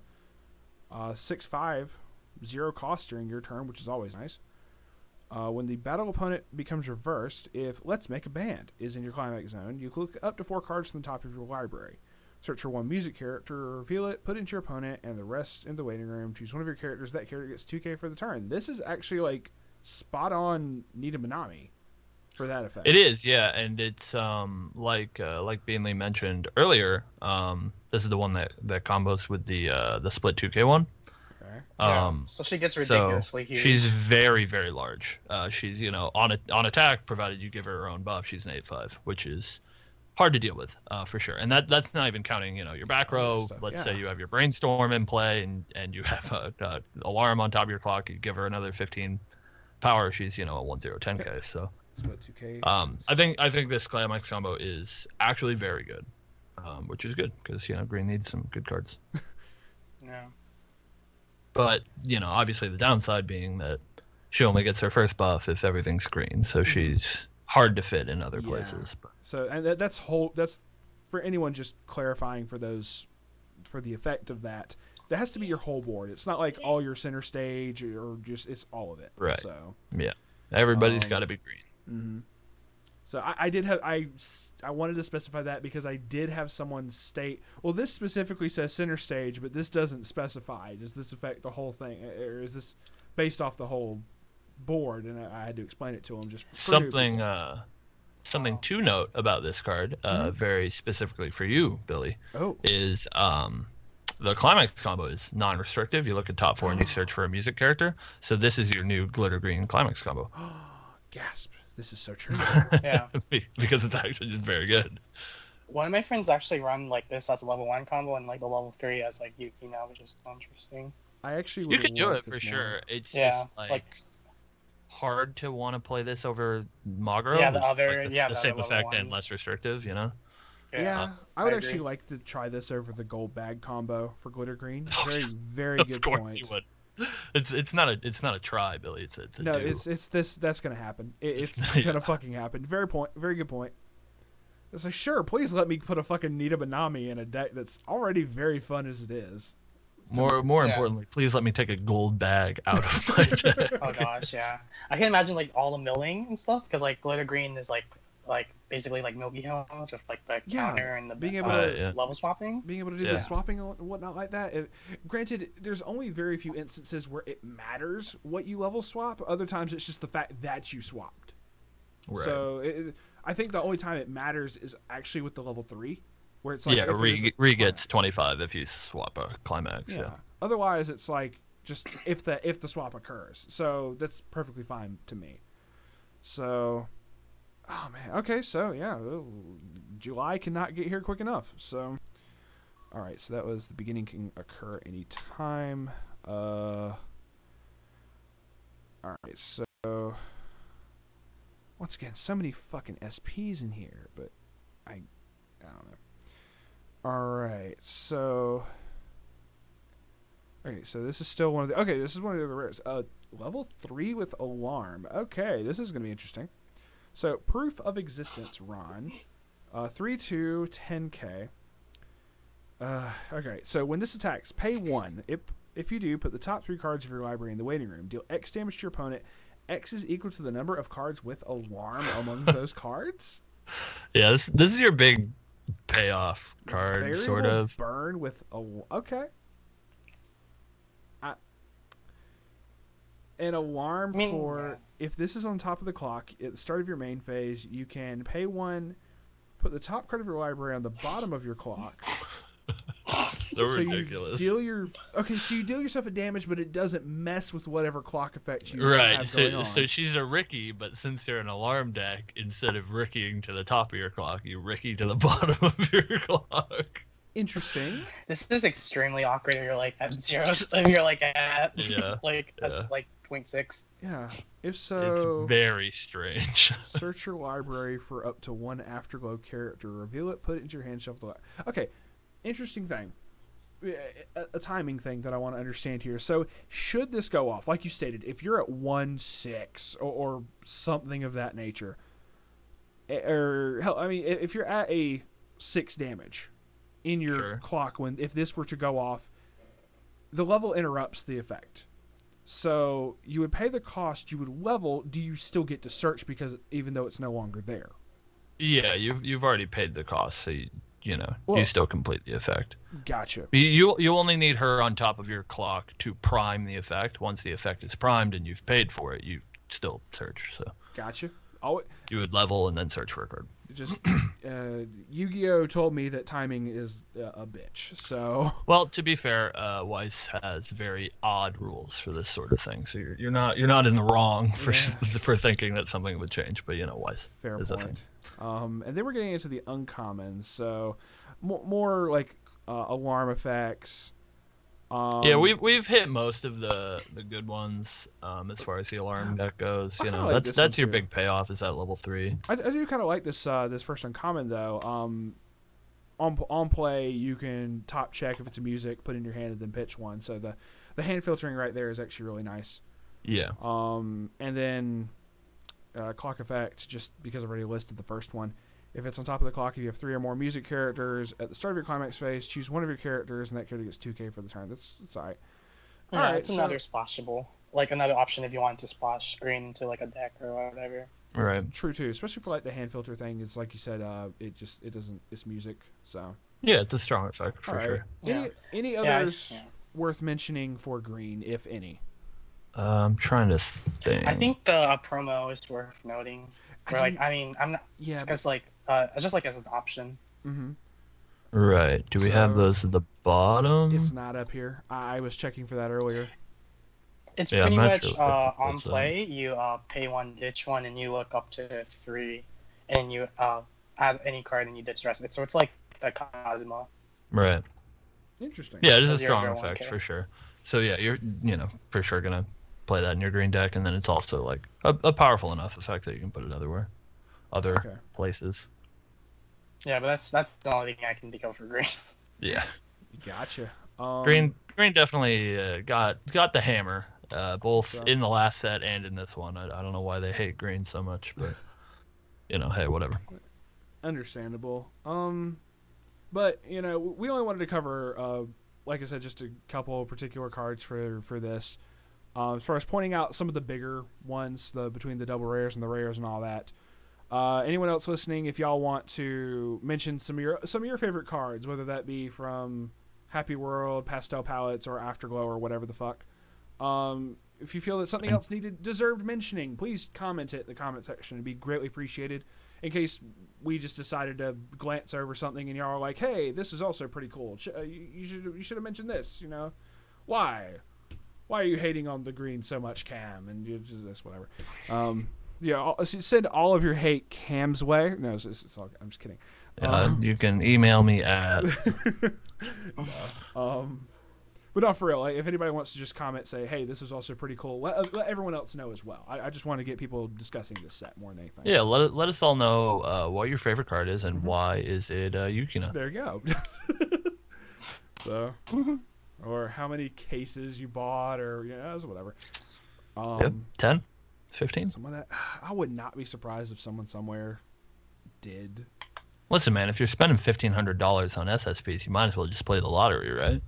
6/5 0 cost during your turn, which is always nice. When the battle opponent becomes reversed, if Let's Make a Band is in your climax zone, you click up to 4 cards from the top of your library. Search for one music character, reveal it, put it into your opponent, and the rest in the waiting room. Choose one of your characters. That character gets 2k for the turn. This is actually like spot on Nita Minami for that effect. It is, yeah, and it's like Beanley mentioned earlier. This is the one that combos with the split 2K one. Okay. So she gets ridiculously huge. She's very, very large. She's on attack, provided you give her own buff. She's an 8/5, which is hard to deal with, for sure. And that's not even counting your back row. Let's say you have your brainstorm in play and you have a alarm on top of your clock. You give her another 15 power. She's a 1/0/10K. So Split 2K. I think this climax combo is actually very good, which is good because green needs some good cards. Yeah. But obviously the downside being that she only gets her first buff if everything's green, so she's hard to fit in other places. But. So and that's for anyone just clarifying for the effect of that. That has to be your whole board. It's not like all your center stage or just it's all of it. Right. So yeah, everybody's got to be green. Mm-hmm. So I did have I wanted to specify that because I did have someone state, well, this specifically says center stage, but this doesn't specify. Does this affect the whole thing, or is this based off the whole board? And I had to explain it to him just for something to note about this card, very specifically for you, Billy, is the climax combo is non-restrictive. You look at top 4 and you search for a music character. So this is your new glitter green climax combo. Gasp. This is so true. Yeah. Because it's actually just very good. One of my friends actually run like this as a level 1 combo and like the level 3 as like Yuki now, which is interesting. I actually you could do it for sure. It's just like hard to want to play this over Magro. Yeah, the same effect and less restrictive, Yeah, I would actually like to try this over the gold bag combo for glitter green. Very, very good point. Of course you would. It's not a try, Billy. It's a no. do. It's this. That's gonna happen. It's gonna fucking happen. Very good point. It's like, sure, please let me put a fucking Nita Minami in a deck that's already very fun as it is. More importantly, please let me take a gold bag out of my deck. Oh gosh, yeah. I can imagine like all the milling and stuff because like glitter green is like basically like Milky Hill, just like the counter and the being able to level swapping. Being able to do the swapping and whatnot like that. Granted, there's only very few instances where it matters what you level swap. Other times it's just the fact that you swapped. Right. So I think the only time it matters is actually with the level 3, where it's like Re gets 25 if you swap a climax. Yeah. Otherwise, it's like just if the swap occurs. So that's perfectly fine to me. So. Oh man. Okay. So yeah, July cannot get here quick enough. So, all right. So that was the beginning can occur anytime. All right. So once again, so many fucking SPs in here, but I don't know. All right. So. Okay. So this is still one of the. Okay. This is one of the rares. Level 3 with alarm. Okay. This is gonna be interesting. So, Proof of Existence, Ron. 3/2, 10k. Okay, so when this attacks, pay 1. If you do, put the top 3 cards of your library in the waiting room. Deal X damage to your opponent. X is equal to the number of cards with alarm among those cards. Yeah, this is your big payoff card, Variable sort of. Burn with a... Okay. An alarm for if this is on top of the clock at the start of your main phase, you can pay 1, put the top card of your library on the bottom of your clock. So ridiculous. You deal yourself a damage, but it doesn't mess with whatever clock effect you have going on. So she's a Ricky, but since you're an alarm deck, instead of Rickying to the top of your clock, you Ricky to the bottom of your clock. Interesting. This is extremely awkward if you're like at zeros. If you're like at that's like 0.6. Yeah. If so, it's very strange. Search your library for up to 1 Afterglow character. Reveal it. Put it into your hand. Shuffle the Okay. Interesting thing. A timing thing that I want to understand here. So, should this go off, like you stated, if you're at 1/6 or something of that nature, or hell, I mean, if you're at a 6 damage in your clock, if this were to go off, the level interrupts the effect. So you would pay the cost, you would level. Do you still get to search because even though it's no longer there? Yeah, you've already paid the cost, so you still complete the effect. Gotcha. You only need her on top of your clock to prime the effect. Once the effect is primed and you've paid for it, you still search. So Gotcha. you would level and then search for a card. Just Yu-Gi-Oh told me that timing is a bitch. So well, to be fair, Weiss has very odd rules for this sort of thing. So you're not in the wrong for for thinking that something would change. But Weiss fair is point. And then we're getting into the uncommons. So more like alarm effects. Yeah, we've hit most of the good ones as far as the alarm deck goes. Like that's your big payoff is at level 3. I do kind of like this first uncommon though. On play, you can top check if it's a music, put in your hand, and then pitch one. So the hand filtering right there is actually really nice. Yeah. And then clock effect, just because I've already listed the first one. If it's on top of the clock, if you have 3 or more music characters at the start of your climax phase, choose one of your characters, and that character gets 2k for the turn. That's alright. Yeah, all right, it's another splashable, like another option if you want to splash green into like a deck or whatever. Right. True too, especially for like the hand filter thing. It's like you said, it doesn't. It's music, so. Yeah, it's a strong effect for sure. Any others worth mentioning for green, if any? I'm trying to think. I think the promo is worth noting. I'm not. Yeah. Because just like as an option. Mm-hmm. Right. Do we have those at the bottom? It's not up here. I was checking for that earlier. It's pretty much on play. You pay 1, ditch 1, and you look up to 3, and you add any card and you ditch the rest of it. So it's like the Kazuma. Right. Interesting. Yeah, it is a strong effect for sure. So yeah, you're for sure gonna play that in your green deck, and then it's also like a powerful enough effect that you can put it other places. Yeah, but that's the only thing I can think of for green. Yeah. Gotcha. Green definitely got the hammer, both in the last set and in this one. I don't know why they hate green so much, but hey, whatever. Understandable. But we only wanted to cover, like I said, just a couple particular cards for this. As far as pointing out some of the bigger ones, between the double rares and the rares and all that. Anyone else listening, if y'all want to mention some of your favorite cards, whether that be from Happy World, Pastel Palettes, or Afterglow, or whatever the fuck. If you feel that something else deserved mentioning, please comment it in the comment section. It'd be greatly appreciated. In case we just decided to glance over something and y'all are like, "Hey, this is also pretty cool. You should have mentioned this." Why are you hating on the green so much, Cam? And you just this whatever. Send all of your hate Cam's way. No, it's all, I'm just kidding. You can email me at. But not for real. Like, if anybody wants to just comment, say, "Hey, this is also pretty cool," let everyone else know as well. I just want to get people discussing this set more than anything. Yeah, let us all know what your favorite card is and why is it Yukina. There you go. So, or how many cases you bought, or whatever. 10, 15. Some of that. I would not be surprised if someone somewhere did. Listen, man, if you're spending $1,500 on SSPs, you might as well just play the lottery, right?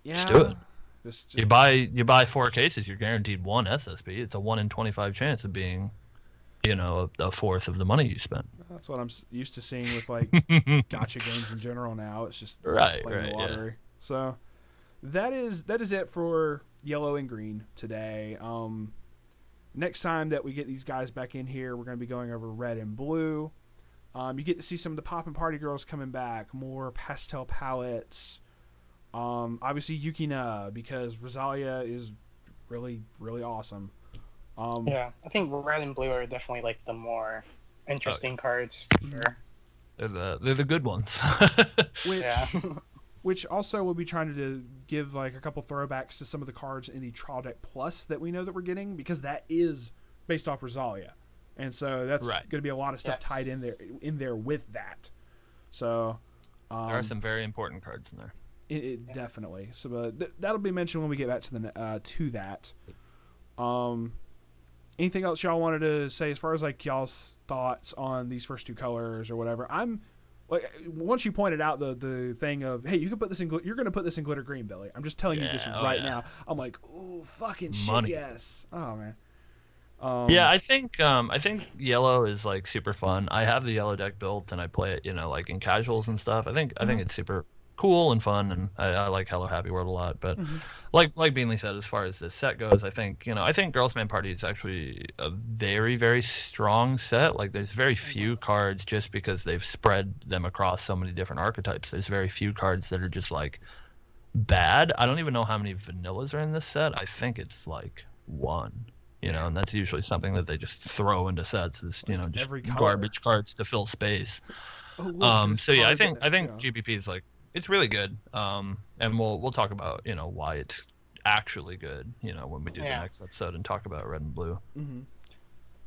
Just do it. Just you buy 4 cases, you're guaranteed 1 SSP. It's a 1 in 25 chance of being, a fourth of the money you spent. That's what I'm used to seeing with gotcha games in general. Now it's just playing the lottery. Yeah. So that is it for yellow and green today. Next time that we get these guys back in here, we're going to be going over red and blue. You get to see some of the Pop and Party Girls coming back, more pastel palettes. Obviously Yukina, because Rosalia is really, really awesome. I think red and blue are definitely the more interesting cards. For sure. They're the good ones. Which also we'll be trying to give a couple throwbacks to some of the cards in the Trial Deck Plus that we know that we're getting, because that is based off Rosalia. And so that's going to be a lot of stuff tied in there with that. So there are some very important cards in there. It definitely. So that'll be mentioned when we get back to that. Anything else y'all wanted to say as far as y'all's thoughts on these first 2 colors or whatever? I'm once you pointed out the thing of, hey, you can put this in you're going to put this in glitter green, Billy. I'm just telling you this right now. I'm like, ooh, fucking shit, yes. Oh man. I think yellow is super fun. I have the yellow deck built and I play it, in casuals and stuff. I think it's super cool and fun, and I like Hello Happy World a lot. But like Beanley said, as far as this set goes, I think Girls' Man Party is actually a very, very strong set. Like there's very few cards, just because they've spread them across so many different archetypes. There's very few cards that are just like bad. I don't even know how many vanillas are in this set. I think it's like one. And that's usually something that they just throw into sets, is just garbage cards to fill space. So yeah, I think GPP is like, it's really good. And we'll talk about why it's actually good when we do the next episode and talk about Red and Blue.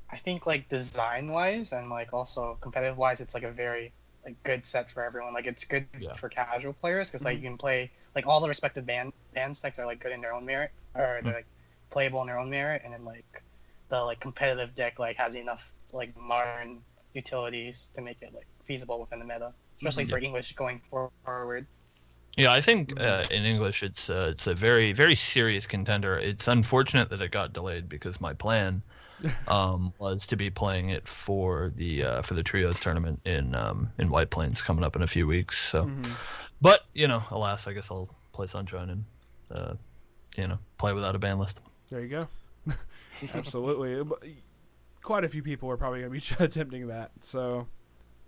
I think like design wise and like also competitive wise, it's like a very like good set for everyone. Like it's good for casual players because like you can play like all the respective band decks are like good in their own merit, or they're like playable in their own merit, and then like the like competitive deck like has enough like modern utilities to make it like feasible within the meta, especially for English going forward. Yeah, I think in English it's a very, very serious contender. It's unfortunate that it got delayed because my plan was to be playing it for the trios tournament in White Plains coming up in a few weeks. So, but alas, I guess I'll play Sunshine and play without a ban list. There you go. Absolutely. Quite a few people are probably going to be attempting that. So,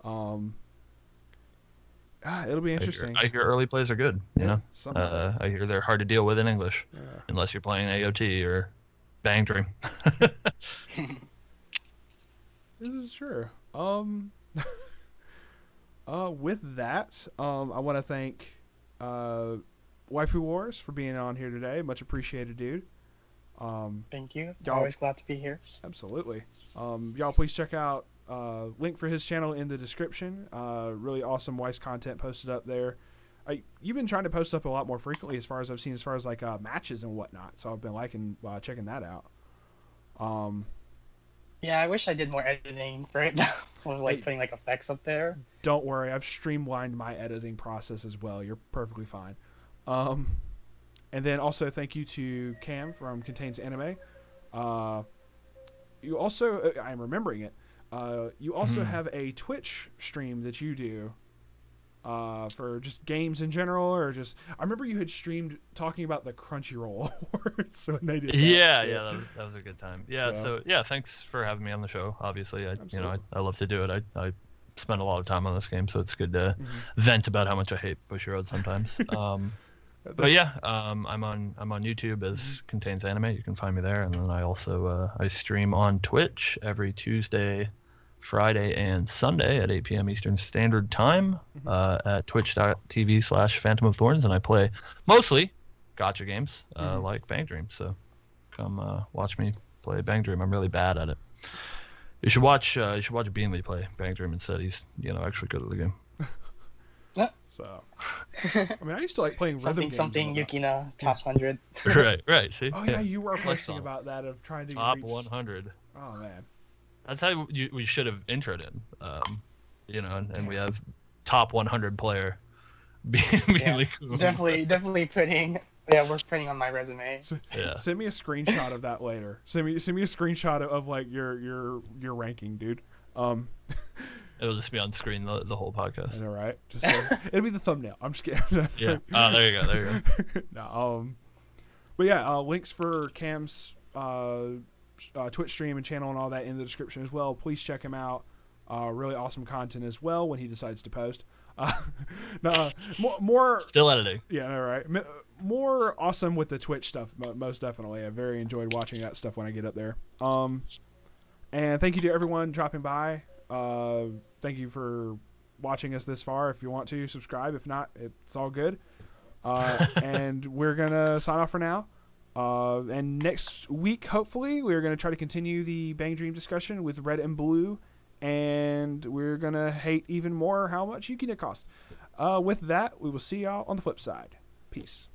it'll be interesting. I hear early plays are good. I hear they're hard to deal with in English, unless you're playing AOT or Bang Dream. This is true. With that, I want to thank Waifu Wars for being on here today. Much appreciated, dude. Thank you. Always glad to be here. Absolutely. Y'all please check out link for his channel in the description. Really awesome Weiss content posted up there. You've been trying to post up a lot more frequently as far as I've seen, as far as like matches and whatnot. So I've been checking that out. Yeah, I wish I did more editing for it now. Like putting like effects up there. Don't worry, I've streamlined my editing process as well. You're perfectly fine. And then also thank you to Cam from ContainsAnime. You also, I'm remembering it. You also have a Twitch stream that you do for just games in general, or just, I remember you had streamed talking about the Crunchyroll Awards when they did that. Yeah, that was a good time. Yeah, so yeah, thanks for having me on the show. Obviously, I love to do it. I spend a lot of time on this game, so it's good to vent about how much I hate Bushiroad sometimes. But yeah, I'm on YouTube as ContainsAnime. You can find me there, and then I also I stream on Twitch every Tuesday, Friday, and Sunday at 8 p.m. Eastern Standard Time at twitch.tv/Phantom of Thorns, and I play mostly gacha games like Bang Dream. So come watch me play Bang Dream. I'm really bad at it. You should watch Beanley play Bang Dream instead. He's actually good at the game. So, I mean, I used to like playing rhythm games. Something Yukina top 100. Right. See. Oh yeah, you were posting about that, of trying to top reach... 100. Oh man. That's how we should have introed him. And we have top 100 player. Definitely putting. Yeah, we're putting on my resume. Send me a screenshot of that later. Send me a screenshot of like your ranking, dude. It'll just be on screen the whole podcast. I know, right? It'll be the thumbnail. I'm just kidding. Yeah. Oh, there you go. No, but yeah, links for Cam's Twitch stream and channel and all that in the description as well. Please check him out. Really awesome content as well when he decides to post. More still editing. Yeah, all right. More awesome with the Twitch stuff, most definitely. I very enjoyed watching that stuff when I get up there. And thank you to everyone dropping by. Thank you for watching us this far. If you want to, subscribe. If not, it's all good. And we're going to sign off for now. And next week, hopefully, we're going to try to continue the Bang Dream discussion with Red and Blue. And we're going to hate even more how much Yukina cost. With that, we will see y'all on the flip side. Peace.